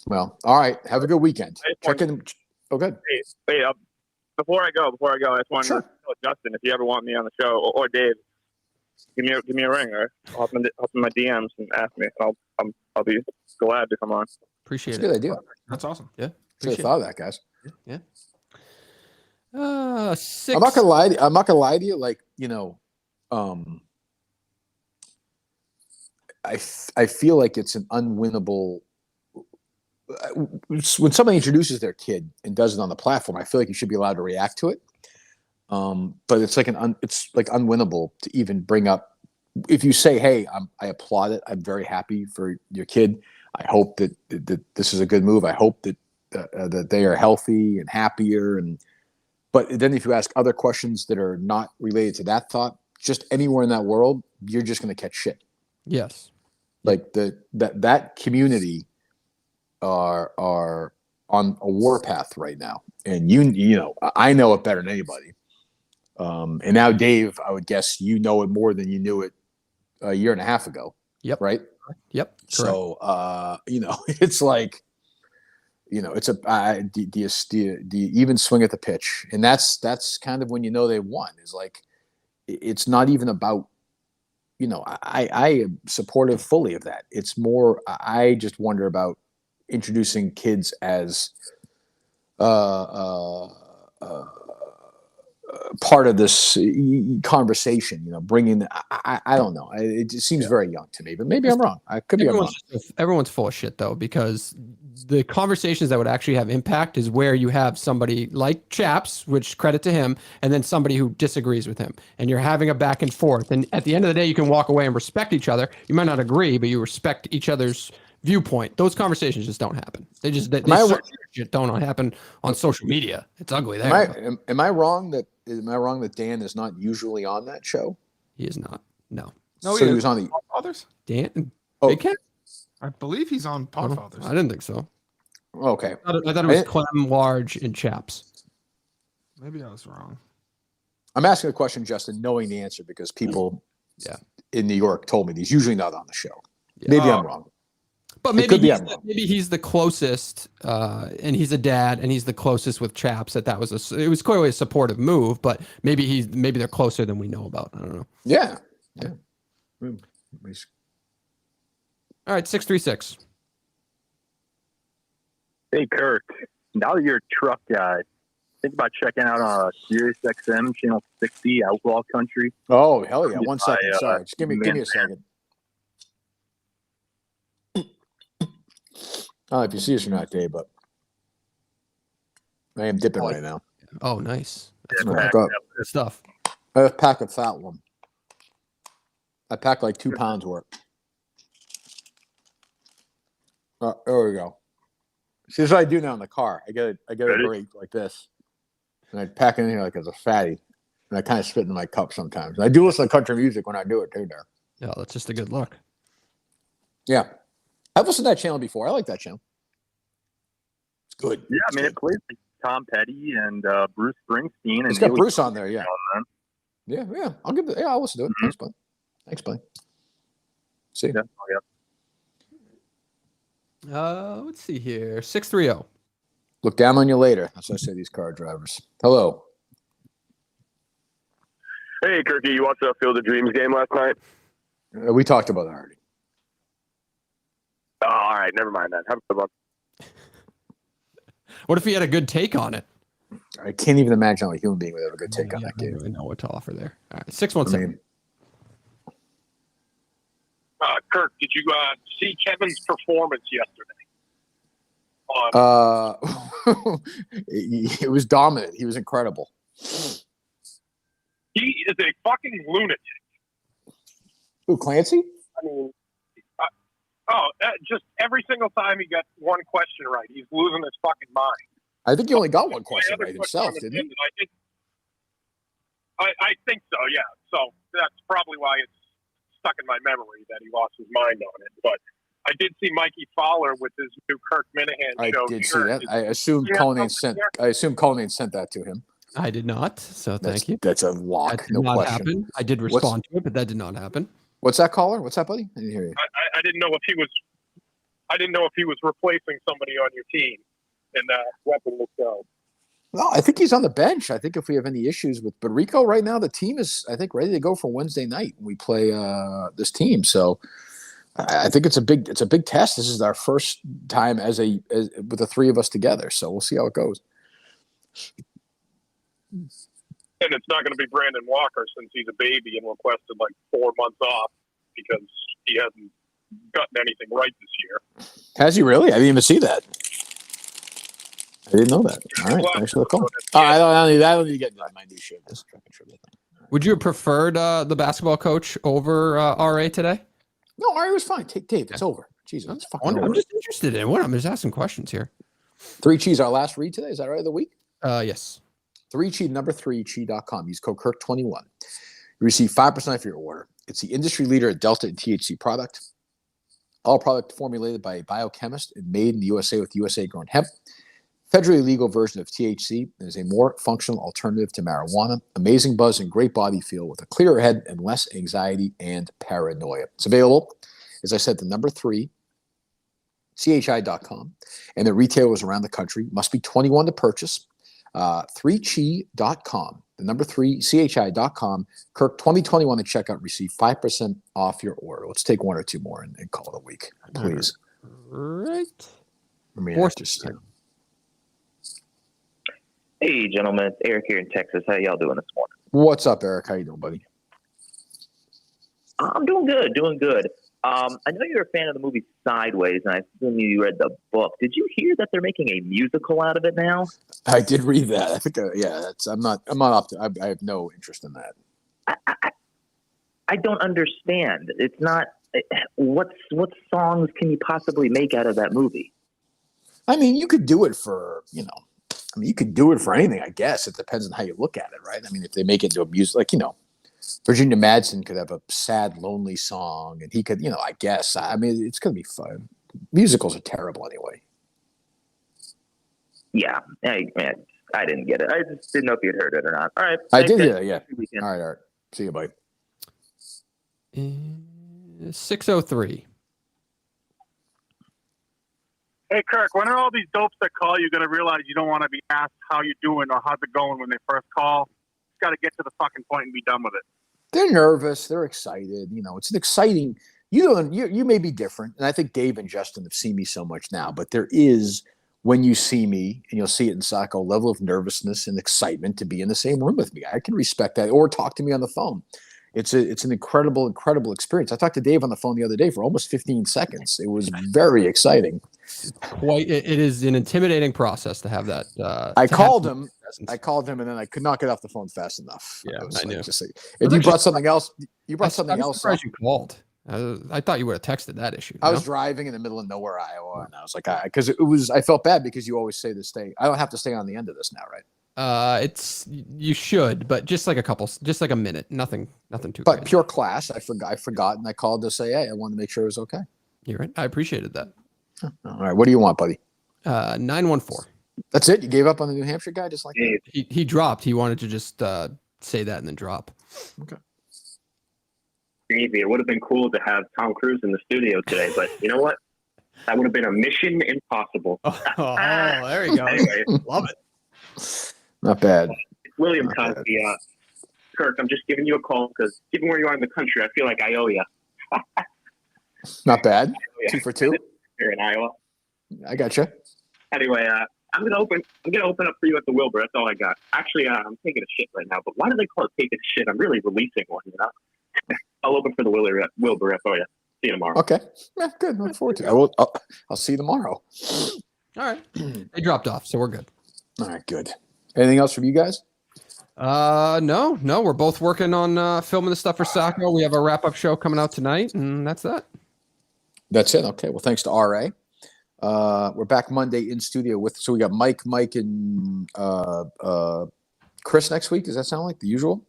Well, all right. Have a good weekend. Check in. Oh, good. Wait. Before I go, I just wanted to tell Justin, if you ever want me on the show, or Dave, give me a ring, or hop in my DMs and ask me. I'll be glad to come on. Appreciate it. Good idea. That's awesome. Yeah. Should have thought of that, guys. Yeah. 6. I'm not gonna lie to you. Like, you know, I feel like it's an unwinnable. When somebody introduces their kid and does it on the platform, I feel like you should be allowed to react to it. But it's like it's like unwinnable to even bring up. If you say, "Hey, I applaud it. I'm very happy for your kid. I hope that this is a good move. I hope that they are healthy and happier." But then if you ask other questions that are not related to that thought, just anywhere in that world, you're just going to catch shit. Yes. Like that community are on a warpath right now, and you know I know it better than anybody. And now Dave, I would guess you know it more than you knew it a year and a half ago. Yep. Right. Yep. Correct. So you know, it's like, you know, it's do you even swing at the pitch, and that's kind of when you know they won. Is like it's not even about. You know, I am supportive fully of that. It's more, I just wonder about introducing kids as part of this conversation, you know, bringing, I don't know. It just seems very young to me, but maybe I'm wrong. I could be wrong. Everyone's full of shit though, because the conversations that would actually have impact is where you have somebody like Chaps, which credit to him, and then somebody who disagrees with him, and you're having a back and forth. And at the end of the day, you can walk away and respect each other. You might not agree, but you respect each other's viewpoint. Those conversations just don't happen. They shit don't happen on social media. It's ugly there. Am I wrong that Dan is not usually on that show? He is not. No. No, so he was on the Podfathers. Dan. Oh, I believe he's on Podfathers. I didn't think so. Okay. I thought it was Clem, Large, and Chaps. Maybe I was wrong. I'm asking a question, Justin, knowing the answer because people in New York told me he's usually not on the show. Yeah. Maybe I'm wrong. But maybe he's the closest, and he's a dad, and he's the closest with Chaps. It was clearly a supportive move, but maybe they're closer than we know about. I don't know. Yeah. All right, 636. Hey Kirk, now that you're a truck guy, think about checking out Sirius XM channel 60 Outlaw Country. Oh hell yeah! 1 second, sorry. Just give me a second. If you see us or not, Dave, but I am dipping right now. Oh, nice. That's good stuff. I have a pack of fat one. I pack like 2 pounds worth. There we go. See, this is what I do now in the car. I get a break like this, and I pack it in here like it's a fatty, and I kind of spit in my cup sometimes. And I do listen to country music when I do it too. There. Yeah, that's just a good look. Yeah. I've listened to that channel before. I like that channel. It's good. Yeah, I mean, it Tom Petty and Bruce Springsteen. And It's got Neil Bruce Young on there, yeah. man. Yeah. I'll listen to it. Thanks, bud. Thanks, bud. See you. Yeah. Oh, yeah. Let's see here. 630. Look down on you later. That's what I say to these car drivers. Hello. Hey, Kirky, you watched the Field of Dreams game last night? We talked about that already. Oh, all right. Never mind that. Have a good one. What if he had a good take on it? I can't even imagine how a human being would have a good take on that I game. don't really know what to offer there. All right, 617. Kirk, did you see Kevin's performance yesterday? It was dominant. He was incredible. He is a fucking lunatic. Who, Clancy? I mean, just every single time he gets one question right, he's losing his fucking mind. I think he only got one question right himself, didn't he? I think so, yeah. So that's probably why it's stuck in my memory that he lost his mind on it. But I did see Mikey Fowler with his new Kirk Minihane show. I did see that. I assume Cullinane sent that to him. I did not, so thank you. That's a lock, That did no not question. happen. I did respond to it, but that did not happen. What's that, caller? What's that, buddy? I didn't hear you. I didn't know if he was. I didn't know if he was replacing somebody on your team in that weapon will show. No, I think he's on the bench. I think if we have any issues with Rico right now, the team is, I think, ready to go for Wednesday night when we play this team. So I think it's a big test. This is our first time as with the three of us together. So we'll see how it goes. And it's not going to be Brandon Walker since he's a baby and requested like 4 months off because he hasn't gotten anything right this year. Has he really? I didn't even see that. I didn't know that. All right, thanks for the call. I don't need to get into my new shit. Would you have preferred the basketball coach over RA today? No, RA was fine. Take Dave. It's over. Jesus, it's fucking over. I'm just interested in what I'm just asking questions here. 3 Cheese, our last read today. Is that right of the week? Yes. 3Chi, number 3Chi.com. Use code Kirk21. You receive 5% off your order. It's the industry leader at Delta and THC product. All product formulated by a biochemist and made in the USA with USA-grown hemp. Federally legal version of THC is a more functional alternative to marijuana. Amazing buzz and great body feel with a clearer head and less anxiety and paranoia. It's available, as I said, the number 3, CHI.com, and the retailers around the country. Must be 21 to purchase. 3chi.com, the number 3, CHI.com. Kirk 2021 at checkout. Receive 5% off your order. Let's take one or two more and call it a week, please. Right. I mean, Hey, gentlemen, it's Eric here in Texas. How y'all doing this morning? What's up, Eric? How you doing, buddy? I'm doing good. I know you're a fan of the movie Sideways, and I assume you read the book. Did you hear that they're making a musical out of it now? I did read that. I think, I'm not up to. I have no interest in that. I don't understand. It's not. What songs can you possibly make out of that movie? I mean, you could do it for, you could do it for anything, I guess. It depends on how you look at it, right? I mean, if they make it into a music, Virginia Madsen could have a sad, lonely song, and he could, I guess. I mean, it's going to be fun. Musicals are terrible anyway. Yeah, I didn't get it. I just didn't know if you'd heard it or not. All right. I did hear it, yeah. All right. See you, buddy. 603. Hey, Kirk, when are all these dopes that call you going to realize you don't want to be asked how you're doing or how's it going when they first call? Just got to get to the fucking point and be done with it. They're nervous. They're excited. It's an exciting. You may be different, and I think Dave and Justin have seen me so much now. But there is, when you see me, and you'll see it in Sacco, a level of nervousness and excitement to be in the same room with me. I can respect that, or talk to me on the phone. It's an incredible experience. I talked to Dave on the phone the other day for almost 15 seconds. It was very exciting. It is an intimidating process to have that. I called him, and then I could not get off the phone fast enough. Yeah, I knew. And you brought something else. You brought something else. I'm surprised you called. I thought you would have texted that issue. I was driving in the middle of nowhere, Iowa, and I was like, because I felt bad because you always say to stay. I don't have to stay on the end of this now, right? You should, but just like a minute, nothing too. But crazy. Pure class. I forgot, and I called to say, hey, I wanted to make sure it was okay. You're right. I appreciated that. All right, what do you want, buddy? 914. That's it. You gave up on the New Hampshire guy, just like that? He dropped. He wanted to just say that and then drop. Okay. Maybe it would have been cool to have Tom Cruise in the studio today, but you know what? That would have been a mission impossible. Oh, there you go. Anyway, Love it. Not bad. William Not Cosby, Kirk, I'm just giving you a call because given where you are in the country, I feel like I owe you. Not bad. 2 for 2. Here in Iowa. I got you. Anyway, I'm gonna open up for you at the Wilbur. That's all I got. Actually, I'm taking a shit right now. But why do they call it taking a shit? I'm really releasing one. You know. I'll open for the Wilbur for you. See you tomorrow. Okay. Yeah, good. Look forward to it. I'll see you tomorrow. All right. They dropped off, so we're good. All right, good. Anything else from you guys? No. We're both working on filming the stuff for Sacco. We have a wrap-up show coming out tonight, and that's that. That's it. Okay. Well, thanks to RA. We're back Monday in studio so we got Mike, and Chris next week. Does that sound like the usual?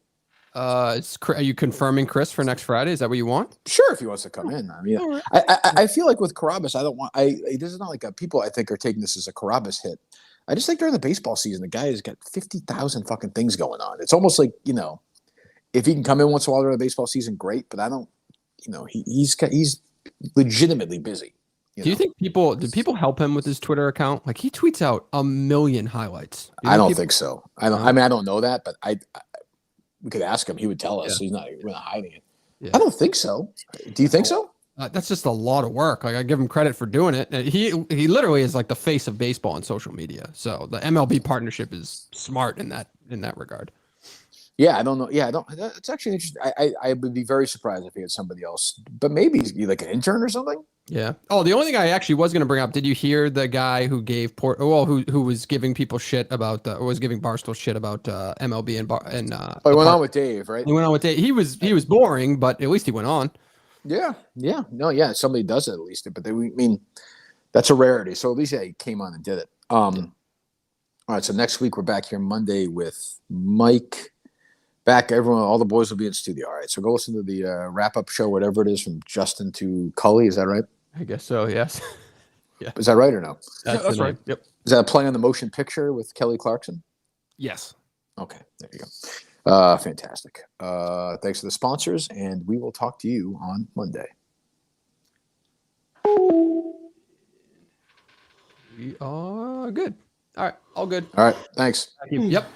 Are you confirming Chris for next Friday? Is that what you want? Sure, if he wants to come in. I mean, right. I feel like with Carabas, this is not like people I think are taking this as a Carabas hit. I just think during the baseball season, the guy has got 50,000 fucking things going on. It's almost like, if he can come in once in a while during the baseball season, great. But I don't, he's legitimately busy. Do you think people help him with his Twitter account? Like he tweets out 1 million highlights. I don't think so. I don't know that, but we could ask him. He would tell us. Yeah. We're not hiding it. Yeah. I don't think so. Do you think so? That's just a lot of work. Like I give him credit for doing it. He literally is like the face of baseball on social media. So the MLB partnership is smart in that regard. Yeah, I don't know. Yeah, it's actually interesting. I would be very surprised if he had somebody else, but maybe he's like an intern or something. Yeah. Oh, the only thing I actually was going to bring up. Did you hear the guy who gave who was giving people shit about or was giving Barstool shit about MLB and he went on with Dave, right? He went on with Dave. He was boring, but at least he went on. Yeah. Somebody does it at least, but that's a rarity. So at least he came on and did it. All right. So next week we're back here Monday with Mike. Everyone, all the boys will be in studio. All right. So go listen to the wrap-up show, whatever it is, from Justin to Cully. Is that right? I guess so. Yes. Yeah. Is that right or no? That's right. Yep. Is that a play on the motion picture with Kelly Clarkson? Yes. Okay. There you go. Fantastic. Thanks to the sponsors, and we will talk to you on Monday. We are good. All right. All good. All right. Thanks. Yep.